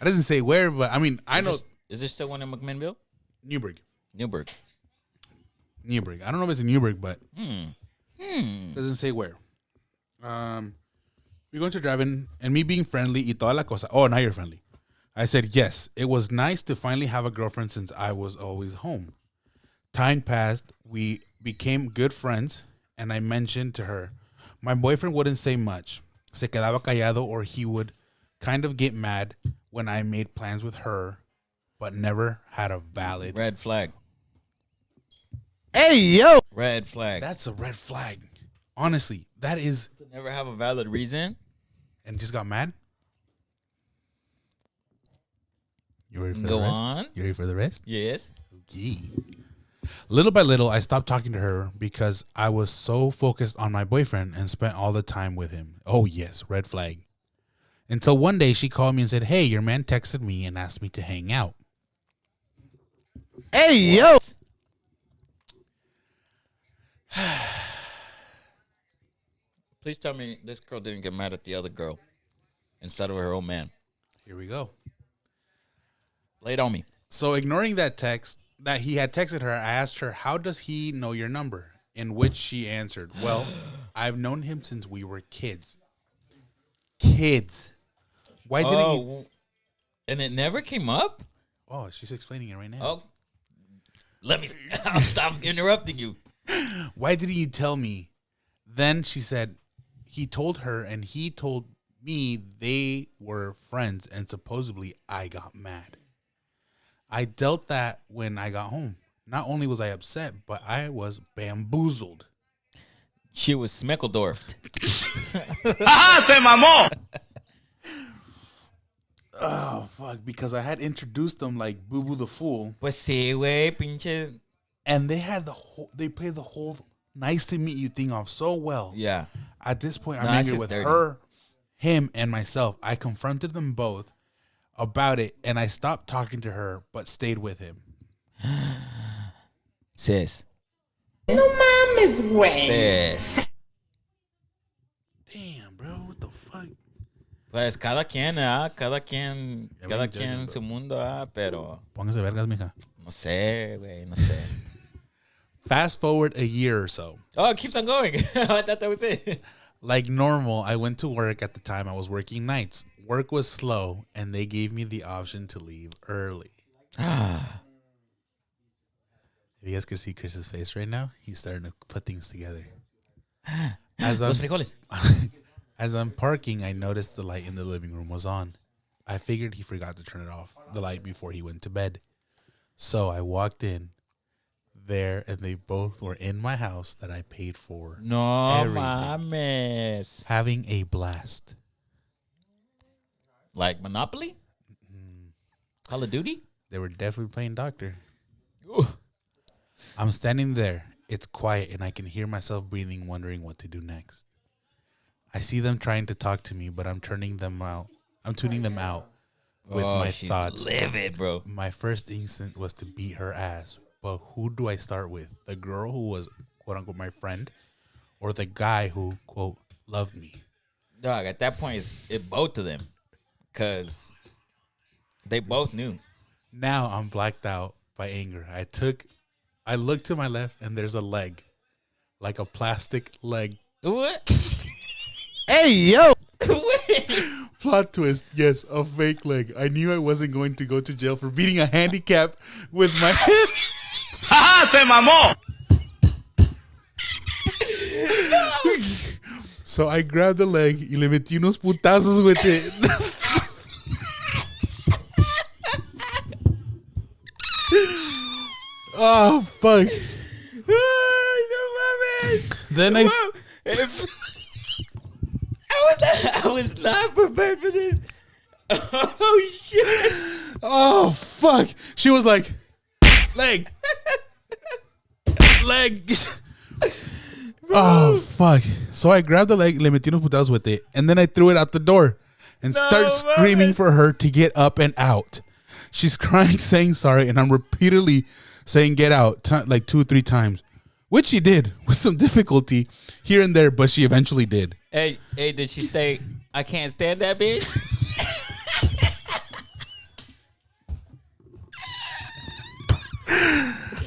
I doesn't say where, but I mean, I know. Is there still one in McMinnville? Newburgh. Newburgh. I don't know if it's in Newburgh, but doesn't say where. We going to drive-in, and me being friendly y toda la cosa. Oh, now you're friendly. I said yes. It was nice to finally have a girlfriend since I was always home. Time passed. We became good friends, and I mentioned to her, my boyfriend wouldn't say much. Se quedaba callado, or he would kind of get mad when I made plans with her, but never had a valid. Red flag. Hey, yo! Red flag. That's a red flag. Honestly, that is. Never have a valid reason. And just got mad? You ready for Go the rest? on. You ready for the rest? Yes. Okay. Little by little, I stopped talking to her because I was so focused on my boyfriend and spent all the time with him. Oh, yes, red flag. Until one day she called me and said, hey, your man texted me and asked me to hang out. Hey, yo! Please tell me this girl didn't get mad at the other girl instead of her own man. Here we go. Lay it on me. So ignoring that text that he had texted her, I asked her, how does he know your number? In which she answered, well, I've known him since we were kids. Kids. Why didn't you? And it never came up? Oh, she's explaining it right now. Oh, let me I'll stop interrupting you. Why didn't you tell me? Then she said, he told her and he told me they were friends and supposedly I got mad. I dealt that when I got home. Not only was I upset, but I was bamboozled. She was Smeckledorfed. Ajá, se mamó. Oh, fuck. Because I had introduced them like Boo Boo the Fool. Pues sí, güey, pinche. And they played the whole nice to meet you thing off so well. Yeah. At this point, Nah, I'm it's angry just with dirty. her, him, and myself. I confronted them both about it, and I stopped talking to her, but stayed with him. Sis. No mames, güey. Sis. Damn, bro, what the fuck? Pues cada quien, cada quien, Yeah, we cada ain't judging, quien bro. su mundo, pero Póngase vergas, mija. no sé, güey, no sé. Fast forward a year or so. Oh, it keeps on going. I thought that was it. Like normal, I went to work at the time. I was working nights. Work was slow, and they gave me the option to leave early. If you guys could see Chris's face right now, he's starting to put things together. As I'm, Los frijoles. as I'm parking, I noticed the light in the living room was on. I figured he forgot to turn it off, the light, before he went to bed. So I walked in there, and they both were in my house that I paid for. No Everything. mames. Having a blast. Like Monopoly? Call of Duty? They were definitely playing doctor. Ooh. I'm standing there. It's quiet, and I can hear myself breathing, wondering what to do next. I see them trying to talk to me, but I'm tuning them out with my she's thoughts. livid, bro. My first instinct was to beat her ass. But who do I start with? The girl who was, quote unquote, my friend, or the guy who, quote, loved me? Dog, at that point, it's both of them. Because they both knew. Now I'm blacked out by anger. I look to my left, and there's a leg. Like a plastic leg. What? Hey, yo! Wait. Plot twist. Yes, a fake leg. I knew I wasn't going to go to jail for beating a handicap with my head. ¡Ja, se mamó! So I grabbed the leg y le metí unos putazos with it. Oh, fuck. No mames. Then I was not prepared for this. Oh, shit. oh, fuck. She was like, leg. Leg. Oh, fuck. So I grabbed the leg, le metí unos putazos with it, and then I threw it out the door and start screaming for her to get up and out. She's crying, saying sorry, and I'm repeatedly saying get out, like 2 or 3 times, which she did with some difficulty here and there, but she eventually did. Hey, did she say, I can't stand that bitch?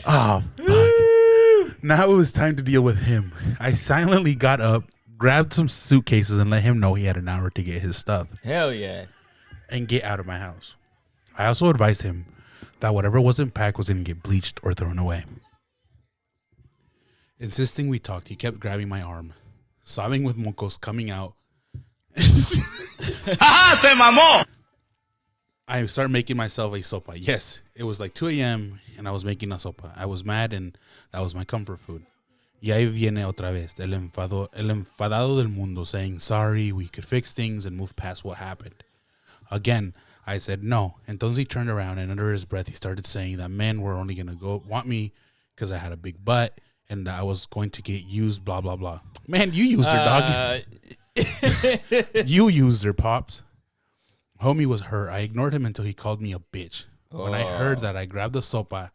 Oh, fuck. Now it was time to deal with him. I silently got up, grabbed some suitcases, and let him know he had an hour to get his stuff Hell yeah. and get out of my house. I also advised him that whatever wasn't packed was going to get bleached or thrown away. Insisting we talked, he kept grabbing my arm, sobbing with mocos coming out. ¡Ja, se mamó! I started making myself a sopa. Yes, it was like 2 a.m. and I was making a sopa. I was mad and that was my comfort food. Y ahí viene otra vez el enfadado del mundo saying, sorry, we could fix things and move past what happened. Again, I said no. Entonces he turned around and under his breath he started saying that men were only going to want me because I had a big butt and that I was going to get used, blah, blah, blah. Man, you used your dog. You used her, Pops. Homie was hurt. I ignored him until he called me a bitch. When I heard that, I grabbed the sopa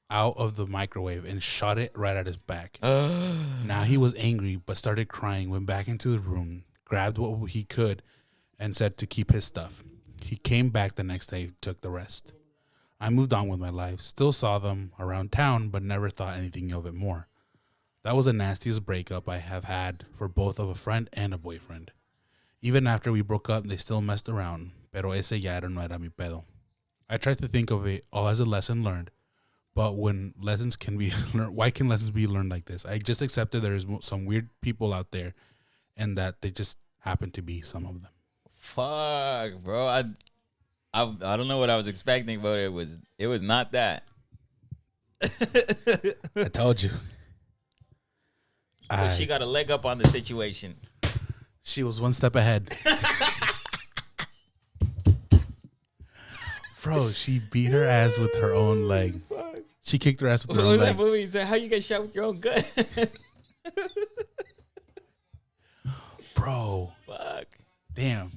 out of the microwave and shot it right at his back. Now he was angry, but started crying, went back into the room, grabbed what he could, and said to keep his stuff. He came back the next day, took the rest. I moved on with my life, still saw them around town, but never thought anything of it more. That was the nastiest breakup I have had for both of a friend and a boyfriend. Even after we broke up, they still messed around, pero ese ya no era mi pedo. I tried to think of it all as a lesson learned, but when lessons can be learned, why can lessons be learned like this? I just accepted there is some weird people out there, and that they just happen to be some of them. Fuck, bro. I don't know what I was expecting, but it was not that. I told you. So she got a leg up on the situation. She was one step ahead. Bro, she beat her ass with her own leg. She kicked her ass with her What own was leg. that movie? He said, how you get shot with your own gun? Bro, Fuck. damn.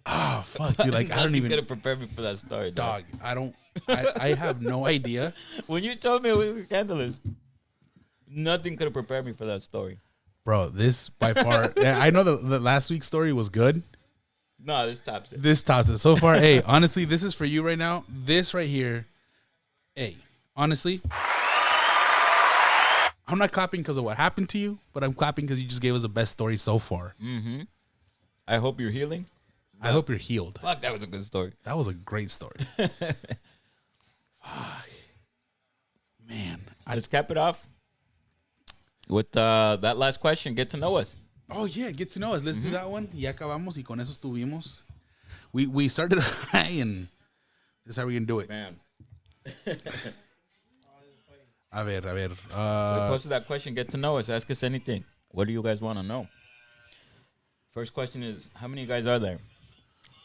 Oh, fuck, dude. Like, I don't even. Could have prepared me for that story, Dog, I have no idea. When you told me we were scandalous, nothing could have prepared me for that story. Bro, this by far. Yeah, I know the last week's story was good. No, this tops it. This tops it. So far, hey, honestly, this is for you right now. This right here, hey, honestly, I'm not clapping because of what happened to you, but I'm clapping because you just gave us the best story so far. Mm-hmm. I hope you're healing. I hope you're healed. Fuck, that was a good story. That was a great story. Man. Let's cap it off with that last question. Get to know us. Oh, yeah. Get to know us. Let's do that one. Ya acabamos y con eso estuvimos. We started high and this is how we're going to do it. Man. A ver. So we posted that question. Get to know us. Ask us anything. What do you guys want to know? First question is, how many guys are there?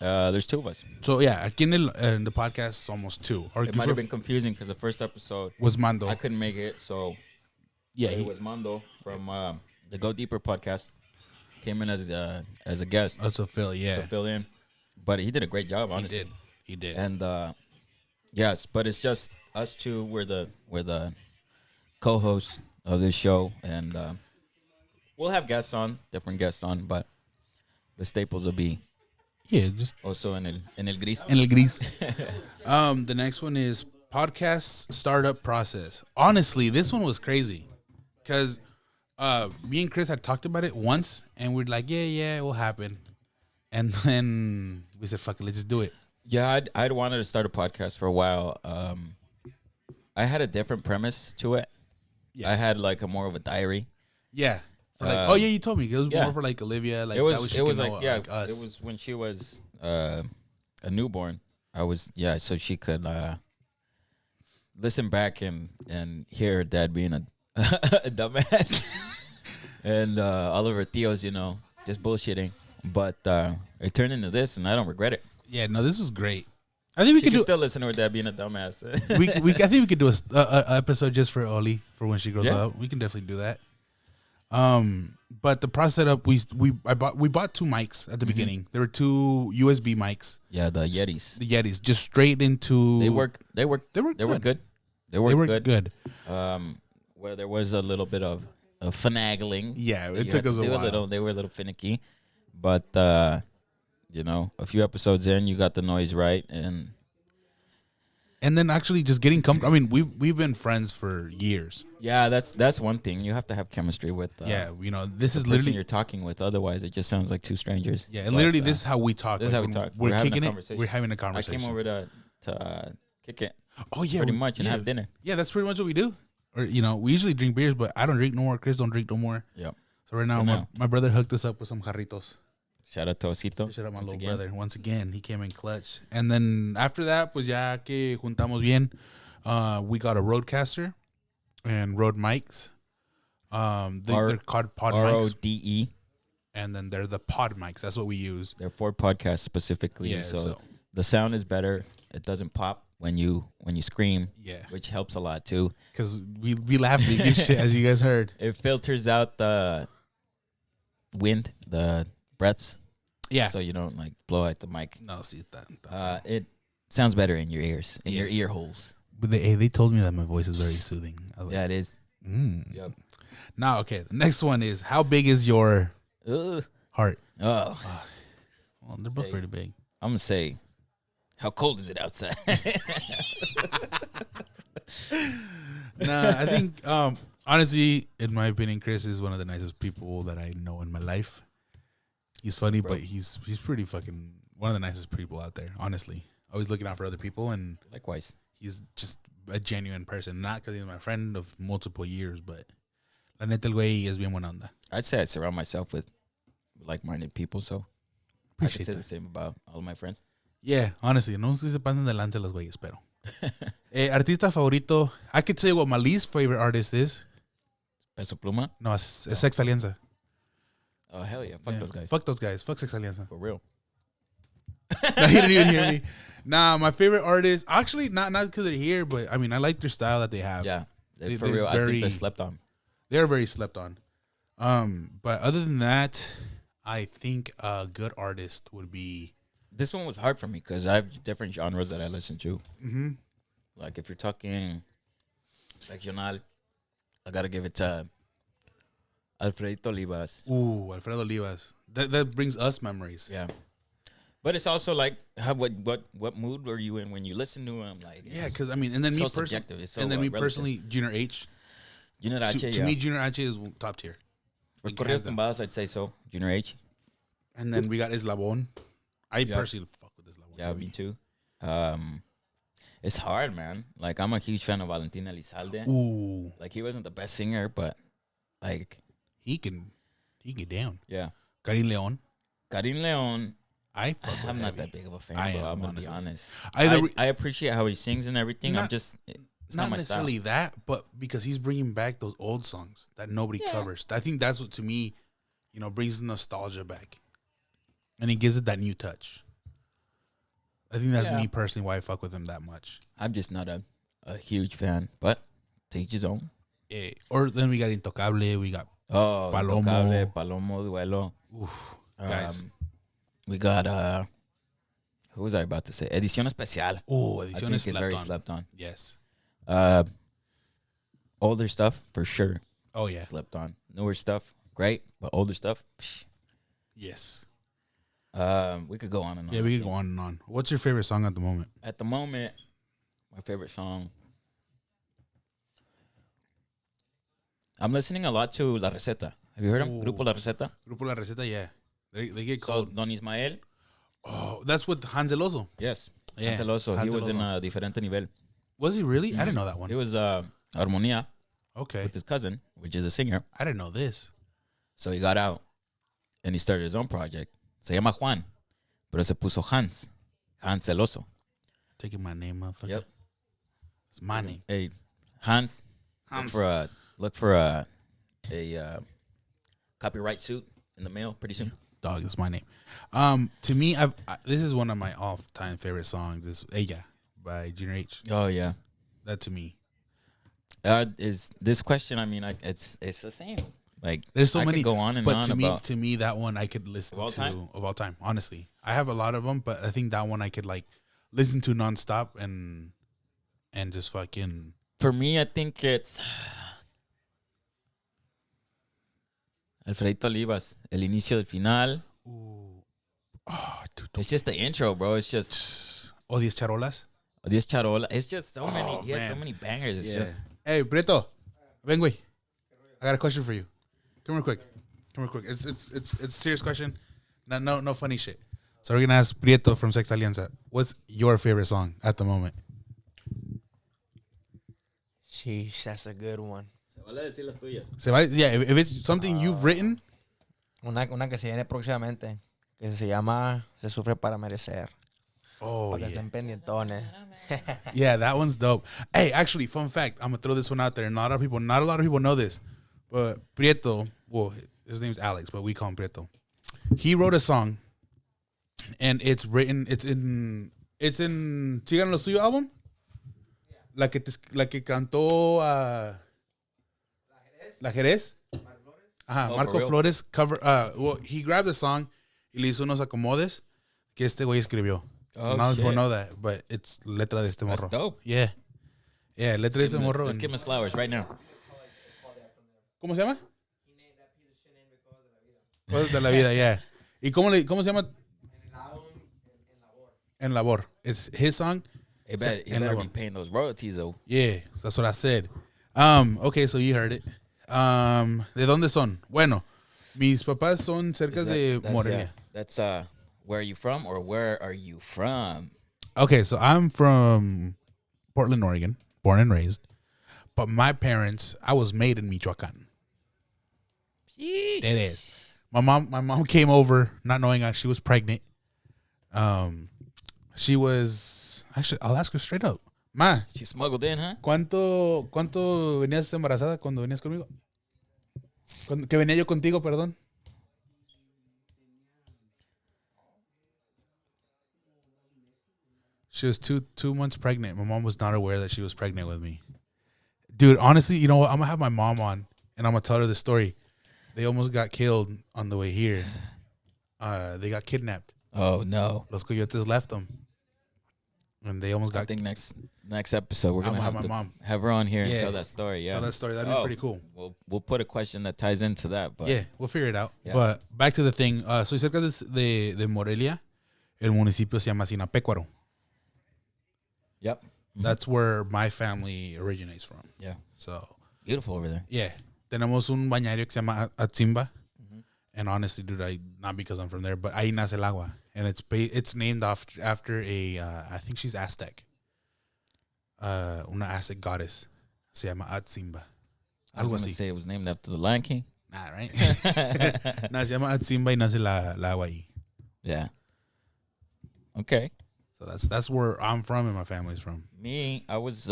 There's 2 of us. So, yeah, aquí in the podcast, almost 2. Or It might have been confusing because the first episode was Mando. I couldn't make it, so Yeah, it was Mando from the Go Deeper podcast. Came in as a guest that's a Phil, yeah. to fill in, but he did a great job. Honestly, He did. And yes, but it's just us 2. We're the co-hosts of this show, and we'll have different guests on, but the staples will be Yeah, just also in el gris. en el gris. The next one is podcast startup process. Honestly, this one was crazy because me and Chris had talked about it once, and we're like, yeah, it will happen. And then we said, fuck it, let's just do it. Yeah, I'd wanted to start a podcast for a while. I had a different premise to it. Yeah. I had like a more of a diary. Yeah. For like, you told me it was yeah. more for like Olivia. Like It was that it was know, like yeah, us. it was when she was a newborn. So she could listen back and hear her dad being a dumbass and all of her tios, just bullshitting. But it turned into this, and I don't regret it. Yeah, no, this was great. I think we She could can still listen to her dad being a dumbass. I think we could do a episode just for Oli for when she grows up. We can definitely do that. But the process setup, we bought 2 mics at the beginning. There were 2 USB mics. Yeah, the Yetis. The Yetis, just straight into. They work good. They were good. Where there was a little bit of finagling. Yeah, that it you took had us to a do while. They were a little finicky, but a few episodes in, you got the noise right, and then actually just getting comfortable. I mean, we've been friends for years. yeah, that's one thing. You have to have chemistry with. Yeah, this the is person literally. you're talking with. Otherwise, it just sounds like 2 strangers. Yeah, and But, literally this is how we talk. this is Like, how we when talk. We're We're having kicking a it. conversation. We're having a I conversation. came over to kick it. Oh yeah, pretty much, and yeah. have dinner. Yeah, that's pretty much what we do. Or we usually drink beers, but I don't drink no more. Chris don't drink no more. Yep. So right now, Right now. my brother hooked us up with some jarritos. Shout out to Osito. Shout out my once little again. brother. Once again, he came in clutch. And then after that, pues ya que juntamos bien, we got a Rodecaster and Rode mics. They're called pod mics. RODE. And then they're the pod mics. That's what we use. They're for podcasts specifically. Yeah, so so- the sound is better. It doesn't pop when you scream. Yeah. Which helps a lot too. Because we laugh at this shit, as you guys heard. It filters out the wind, the breaths. Yeah. So you don't like blow out the mic. No, see that. It sounds better in your ears, in your Yes. ear holes. But they told me that my voice is very soothing. I was like, Yeah, it is. Yep. Now, okay. The next one is, how big is your Ugh. heart? Oh, Well, they're both Say. pretty big. I'm gonna say, how cold is it outside? Nah, I think honestly, in my opinion, Chris is one of the nicest people that I know in my life. He's funny, but he's pretty fucking one of the nicest people out there. Honestly, always looking out for other people, and Likewise. he's just a genuine person. Not because he's my friend of multiple years, but la neta el güey es bien buena onda. I'd say I surround myself with like-minded people, so I Appreciate could say that. the same about all of my friends. Yeah, honestly, no se pasan de lance los güeyes, pero. Artista favorito. I could say what my least favorite artist is. Peso Pluma. No, it's Sex Alianza. Oh hell yeah! Fuck Yeah. those guys. Fuck those guys. Fuck Sex Alianza. For real. No, he didn't even hear me. Nah, my favorite artist. Actually, not because they're here, but I mean, I like their style that they have. Yeah. They- For they're real. I think very- they're slept on. They're very slept on. But other than that, I think a good artist would be. This one was hard for me because I have different genres that I listen to. Mm-hmm. Like if you're talking regional, I gotta give it to Alfredito Olivas. Ooh, Alfredo Olivas. That brings us memories. Yeah. But it's also like what mood were you in when you listen to him? Like Yeah, because I mean, and then so me personally, subjective. It's so and then me relative. personally, Junior H. Junior H, To yeah. me, Junior H is top tier. For Like, Corridos hands down. Tumbados, I'd say so. Junior H. And then we got Eslabon. I Yeah. personally fuck with Eslabon. Yeah, me too. It's hard, man. Like, I'm a huge fan of Valentin Elizalde. Ooh, Like, he wasn't the best singer, but like, he can get down. yeah. Karim Leon. Karim Leon, I fuck with I'm not heavy. that big of a fan, I bro. am, I'm gonna honestly. be honest. Either I appreciate how he sings and everything. I'm Not- just it's not not my style. necessarily that, but because he's bringing back those old songs that nobody covers. I think that's what, to me, brings nostalgia back, and he gives it that new touch. I think that's Yeah. me personally why I fuck with him that much. I'm just not a huge fan, but to each his own. Or then we got Intocable, we got Oh, Palomo. Intocable, Palomo, Duelo. oof, guys. We got who was I about to say? Edición Especial. Oh, I Edición think es it's very slept on. slept on. Yes. Older stuff for sure. Oh yeah. Slept on. Newer stuff, great, but older stuff. Psh. Yes. We could go on and on. Yeah, we could go on and on. What's your favorite song at the moment? At the moment, my favorite song. I'm listening a lot to La Receta. Have you heard him? Ooh. Grupo La Receta. Grupo La Receta, yeah. They get So cold. Don Ismael. Oh, that's with Hanseloso. Yes. Yeah. Anceloso. He was in Hanseloso. Diferente Nivel. Was he really? I didn't know that one. It was Armonía Okay. with his cousin, which is a singer. I didn't know this. So he got out and he started his own project. Se llama Juan, pero se puso Hans. Hanseloso. Taking my name, motherfucker. Yep. It's my name. Hey, Hans. Hans. Look for a copyright suit in the mail pretty soon. Dog, that's my name. To me, this is one of my all-time favorite songs. This Ella by Junior H. Oh yeah. That to me. Is this question? I mean, it's the same. Like There's so I many. could go on and but on about. to me, that one I could listen Of all to time? of all time. Honestly, I have a lot of them, but I think that one I could like listen to nonstop and just fucking. For me, I think it's Alfredito Olivas. El inicio del final. Oh, dude, It's just the intro, bro. It's just oh, these charolas. Diez Charola. It's just so many. Oh, He has so man. many bangers. It's just Hey, Brito, ven, güey. I got a question for you. Come real quick. It's a serious question. No funny shit. So we're gonna ask Prieto from Sex Alianza. What's your favorite song at the moment? Sheesh, that's a good one. Yeah, if it's something you've written, Una que se viene próximamente, que se llama Se sufre para merecer. oh Para que yeah, estén pendientones. yeah, that one's dope. Hey, actually, fun fact, I'm gonna throw this one out there. Not a lot of people know this, but Prieto, well, his name's Alex, but we call him Prieto. He wrote a song, and it's in Sigan Lo Suyo album. La que cantó La Jerez. Ajá, Oh, Marco for real? Flores cover. Well, he grabbed the song y le hizo unos acomodes que este güey escribió. Oh, Not people shit. know that, but it's letra de este morro. That's dope. Yeah, letra de este morro. Let's give him his flowers right now. ¿Cómo se llama? Cosas de la vida, yeah. ¿Y cómo se llama? En Labor. It's his song. He better En be Labor. paying those royalties though. Yeah, that's what I said. Okay, so you heard it. ¿De dónde son? Bueno, mis papás son cerca de Morelia. That's where are you from or where are you from? Okay, so I'm from Portland, Oregon, born and raised. But my parents, I was made in Michoacan. It is. My mom came over not knowing she was pregnant. She was actually, I'll ask her straight up. Ma, She smuggled in, huh? ¿cuánto venías embarazada cuando venías conmigo? Que venía yo contigo, perdón. She was two months pregnant. My mom was not aware that she was pregnant with me. Dude, honestly, you know what? I'm going to have my mom on, and I'm going to tell her the story. They almost got killed on the way here. They got kidnapped. Oh no. Los coyotes left them. And they almost I got think next episode we're I'm gonna gonna have have to my mom. have her on here and Yeah. tell that story. Yeah, tell that story. That'd be pretty cool. We'll put a question that ties into that. But Yeah, we'll figure it out. Yeah. But back to the thing. Soy cerca de Morelia. El municipio se llama Sinapecuaro. yep, That's where my family originates from. yeah, So, beautiful over there. yeah. Tenemos un bañario que se llama Atzimba. And honestly, dude, not because I'm from there, but ahí nace el agua, and it's named after a I think she's Aztec. Una Aztec goddess. Se llama Atzimba. I was Algo going to así. say it was named after the Lion King. Nah, right? No, se llama Atzimba y nace la agua ahí. Yeah. Okay. So that's where I'm from and my family's from. Me, I was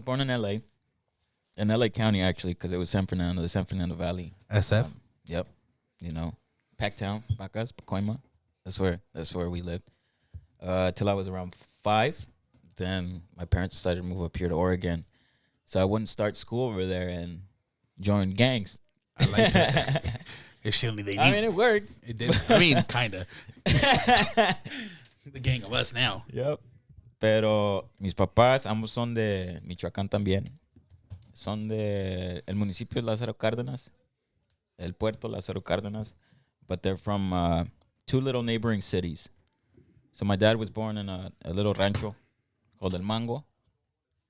born in LA County actually, because it was the San Fernando Valley. SF. Yep. You know, Packtown, Pacas, Pacoima. That's where we lived. Till I was around 5. Then my parents decided to move up here to Oregon, so I wouldn't start school over there and join gangs. I like that. It's only they I mean, it worked. It did. I mean, kinda. The gang of us now. Yep. Pero mis papás, ambos son de Michoacán también. Son de el municipio de Lázaro Cárdenas, el puerto Lázaro Cárdenas, but they're from 2 little neighboring cities. So my dad was born in a little rancho called El Mango,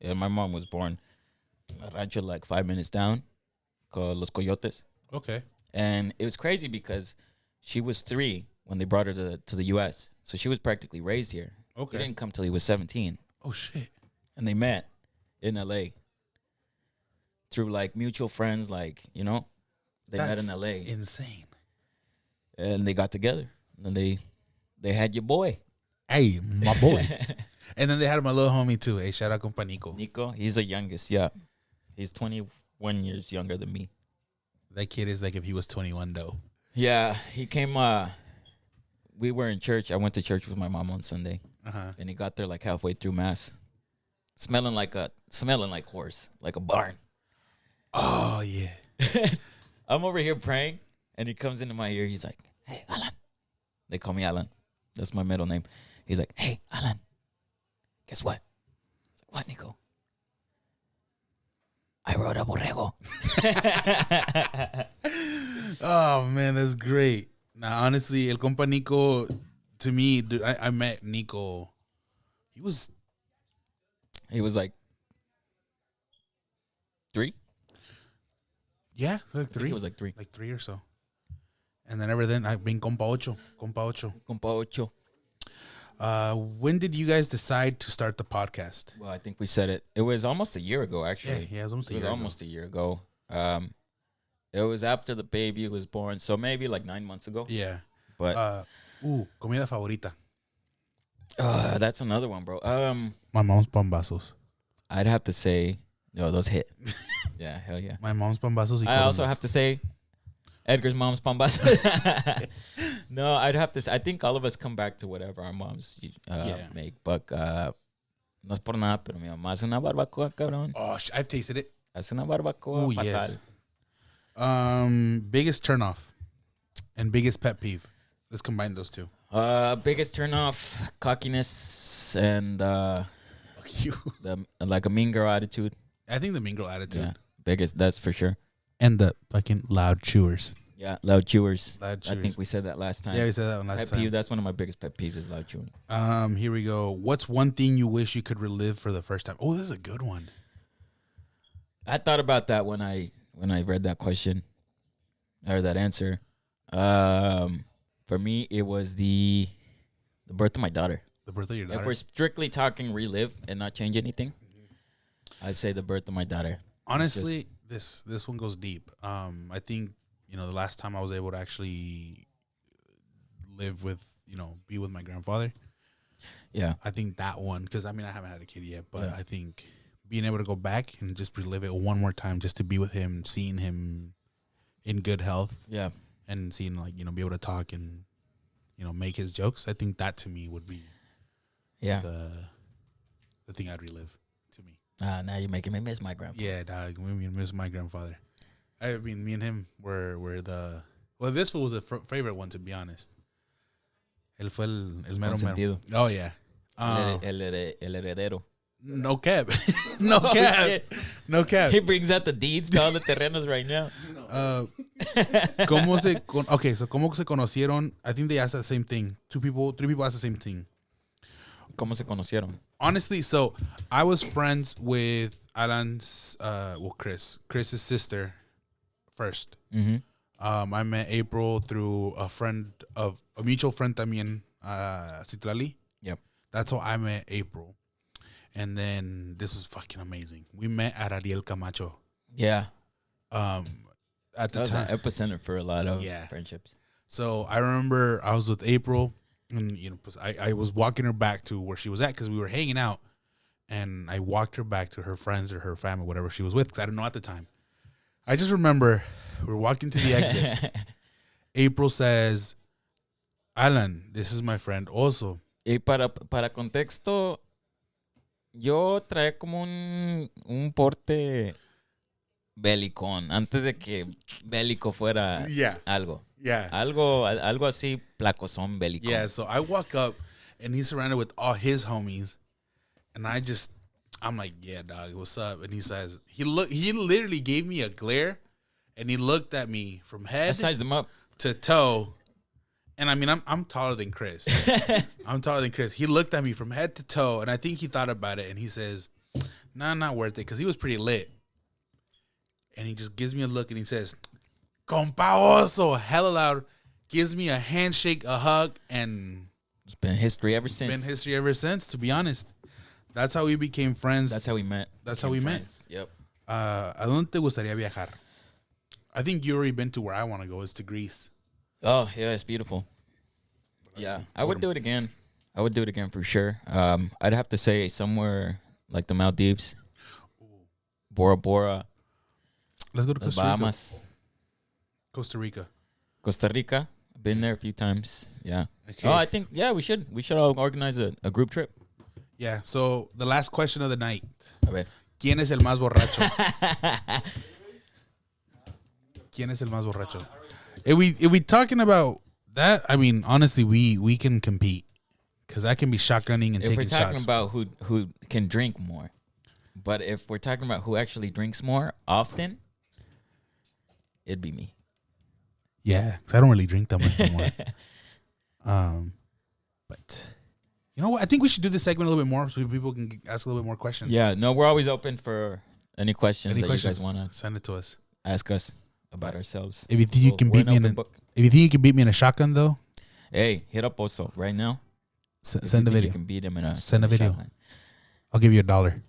and my mom was born in a rancho like 5 minutes down called Los Coyotes. Okay. And it was crazy because she was 3 when they brought her to the U.S., so she was practically raised here. Okay. He didn't come till he was 17. Oh shit. And they met in L.A. through like mutual friends, like, you know, they met in L.A. Insane. And they got together. And they had your boy. Hey, my boy. And then they had my little homie too. Hey, shout out compa Nico. Nico, he's the youngest, yeah. He's 21 years younger than me. That kid is like if he was 21 though. Yeah, he came, we were in church. I went to church with my mom on Sunday. Uh-huh. And he got there like halfway through mass. Smelling like horse, like a barn. Oh yeah. I'm over here praying, and he comes into my ear. He's like, "Hey, Alan." They call me Alan. That's my middle name. He's like, "Hey, Alan. Guess what?" I was like, "What, Nico?" I rode a borrego. Oh man, that's great. Now, honestly, el compa Nico, to me, dude, I met Nico. He was like 3. like I think 3. he was like 3. Like 3 or so. And then ever then, I've been compa ocho. Compa ocho. When did you guys decide to start the podcast? Well, I think we said it. It was almost a year ago, actually. Yeah, it was almost a year. Almost a year ago. It was after the baby was born, so maybe like 9 months ago. Yeah. But comida favorita. that's another one, bro. My mom's pambazos. I'd have to say, those hit. Yeah, hell yeah. My mom's pambazos. I also have to say, Edgar's mom's pambazos. No, I'd have to say, I think all of us come back to whatever our moms make. But no es por nada, pero mi mamá hace una barbacoa, cabrón. Oh, I've tasted it. Hace una barbacoa fatal. Yes. Biggest turnoff and biggest pet peeve. Let's combine those two. Biggest turnoff, cockiness, and Fuck you. like a mean girl attitude. I think the mean girl attitude. Yeah, biggest, that's for sure. And the fucking loud chewers. Yeah, loud chewers. Loud I chewers. think we said that last time. Yeah, we said that one last Pet time. peeve, that's one of my biggest pet peeves is loud chewing. Here we go. What's one thing you wish you could relive for the first time? Oh, this is a good one. I thought about that when I read that question or that answer. For me, it was the birth of my daughter. The birth of your daughter. If we're strictly talking relive and not change anything, I'd say the birth of my daughter. Honestly, this one goes deep. I think, the last time I was able to actually live with, be with my grandfather. Yeah. I think that one, because I haven't had a kid yet, but Yeah. I think being able to go back and just relive it one more time, just to be with him, seeing him in good health, Yeah. and seeing be able to talk and make his jokes. I think that to me would be Yeah. the thing I'd relive to me. Now you're making me miss my grandpa. Yeah, dog. We miss my grandfather. I mean, me and him were the. Well, this fool was a favorite one, to be honest. Él fue el mero mero. Consentido. Oh yeah. El heredero. No cap. No cap. Shit. No cap. He brings out the deeds to all the terrenos right now. ¿Cómo se conocieron? I think they asked the same thing. 3 people asked the same thing. ¿Cómo se conocieron? Honestly, so I was friends with Alan's, Chris's sister first. Mm-hmm. I met April through a mutual friend también, Citlali. Yep. That's how I met April. And then this was fucking amazing. We met at Ariel Camacho. Yeah. At That the was an time. epicenter for a lot of Yeah. friendships. So I remember I was with April, and I was walking her back to where she was at because we were hanging out, and I walked her back to her friends or her family, whatever she was with, because I didn't know at the time. I just remember we were walking to the exit. April says, "Alan, this is my friend also." Y para contexto, yo traía como un porte bélicón antes de que bélico fuera Yeah. algo. Yeah. Algo así, placosón bélico. Yeah, so I walk up, and he's surrounded with all his homies, and I'm like, yeah, dog, what's up? And he says, he literally gave me a glare, and he looked at me from I head sized them up. to toe, and I mean, I'm taller than Chris. I'm taller than Chris. He looked at me from head to toe, and I think he thought about it, and he says, nah, not worth it, because he was pretty lit. And he just gives me a look, and he says, compa oso, hella loud, gives me a handshake, a hug, and It's been history ever it's since. been history ever since, to be honest. That's how we became friends. That's how we met. That's how Became we met. friends. Yep. ¿A dónde te gustaría viajar? I think you already been to where I want to go, is to Greece. Oh, yeah, it's beautiful. Yeah, I would do it again. I would do it again for sure. I'd have to say somewhere like the Maldives, Bora Bora, Let's go to the Costa Rica. Bahamas, Costa Rica. Costa Rica. I've been there a few times. Yeah. Okay. Oh, I think, yeah, we should. We should all organize a group trip. Yeah, so the last question of the night. A ver. ¿Quién es el más borracho? ¿Quién es el más borracho? If we talking about that, I mean, honestly, we can compete. Because I can be shotgunning and If we're taking talking shots. about who can drink more, but if we're talking about who actually drinks more often, it'd be me. Yeah, because I don't really drink that much anymore. But you know what? I think we should do this segment a little bit more so people can ask a little bit more questions. Yeah, no, we're always open for any questions Any that questions? you guys want to Send it to us. ask us about ourselves. If you think you can beat me in if you think you can beat me in a shotgun though, Hey, hit up Oso right now. If send you a think video. You can beat him in a Send a in video. shotgun. I'll give you $1.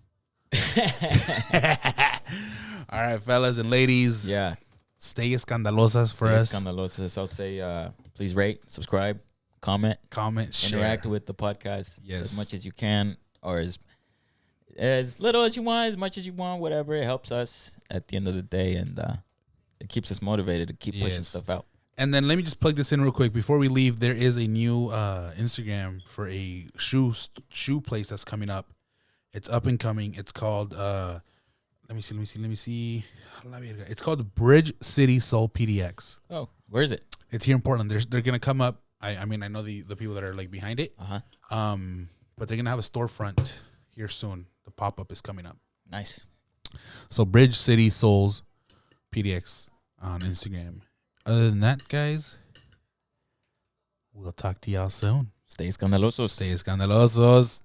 All right, fellas and ladies. Yeah, Stay escandalosas for stay us. Scandalosos. I'll say, please rate, subscribe, comment, Comment, share. interact with the podcast Yes. as much as you can, or as little as you want, as much as you want, whatever. It helps us at the end of the day, and it keeps us motivated to keep pushing Yes. stuff out. And then let me just plug this in real quick before we leave. There is a new Instagram for a shoe place that's coming up. It's up and coming. It's called let me see. It's called Bridge City Soul PDX. Oh, where is it? It's here in Portland. They're gonna come up. I mean I know the people that are like behind it. But they're gonna have a storefront here soon. The pop up is coming up. Nice. So Bridge City Souls PDX on Instagram. Other than that, guys, we'll talk to y'all soon. Stay scandalosos. Stay escandalosos.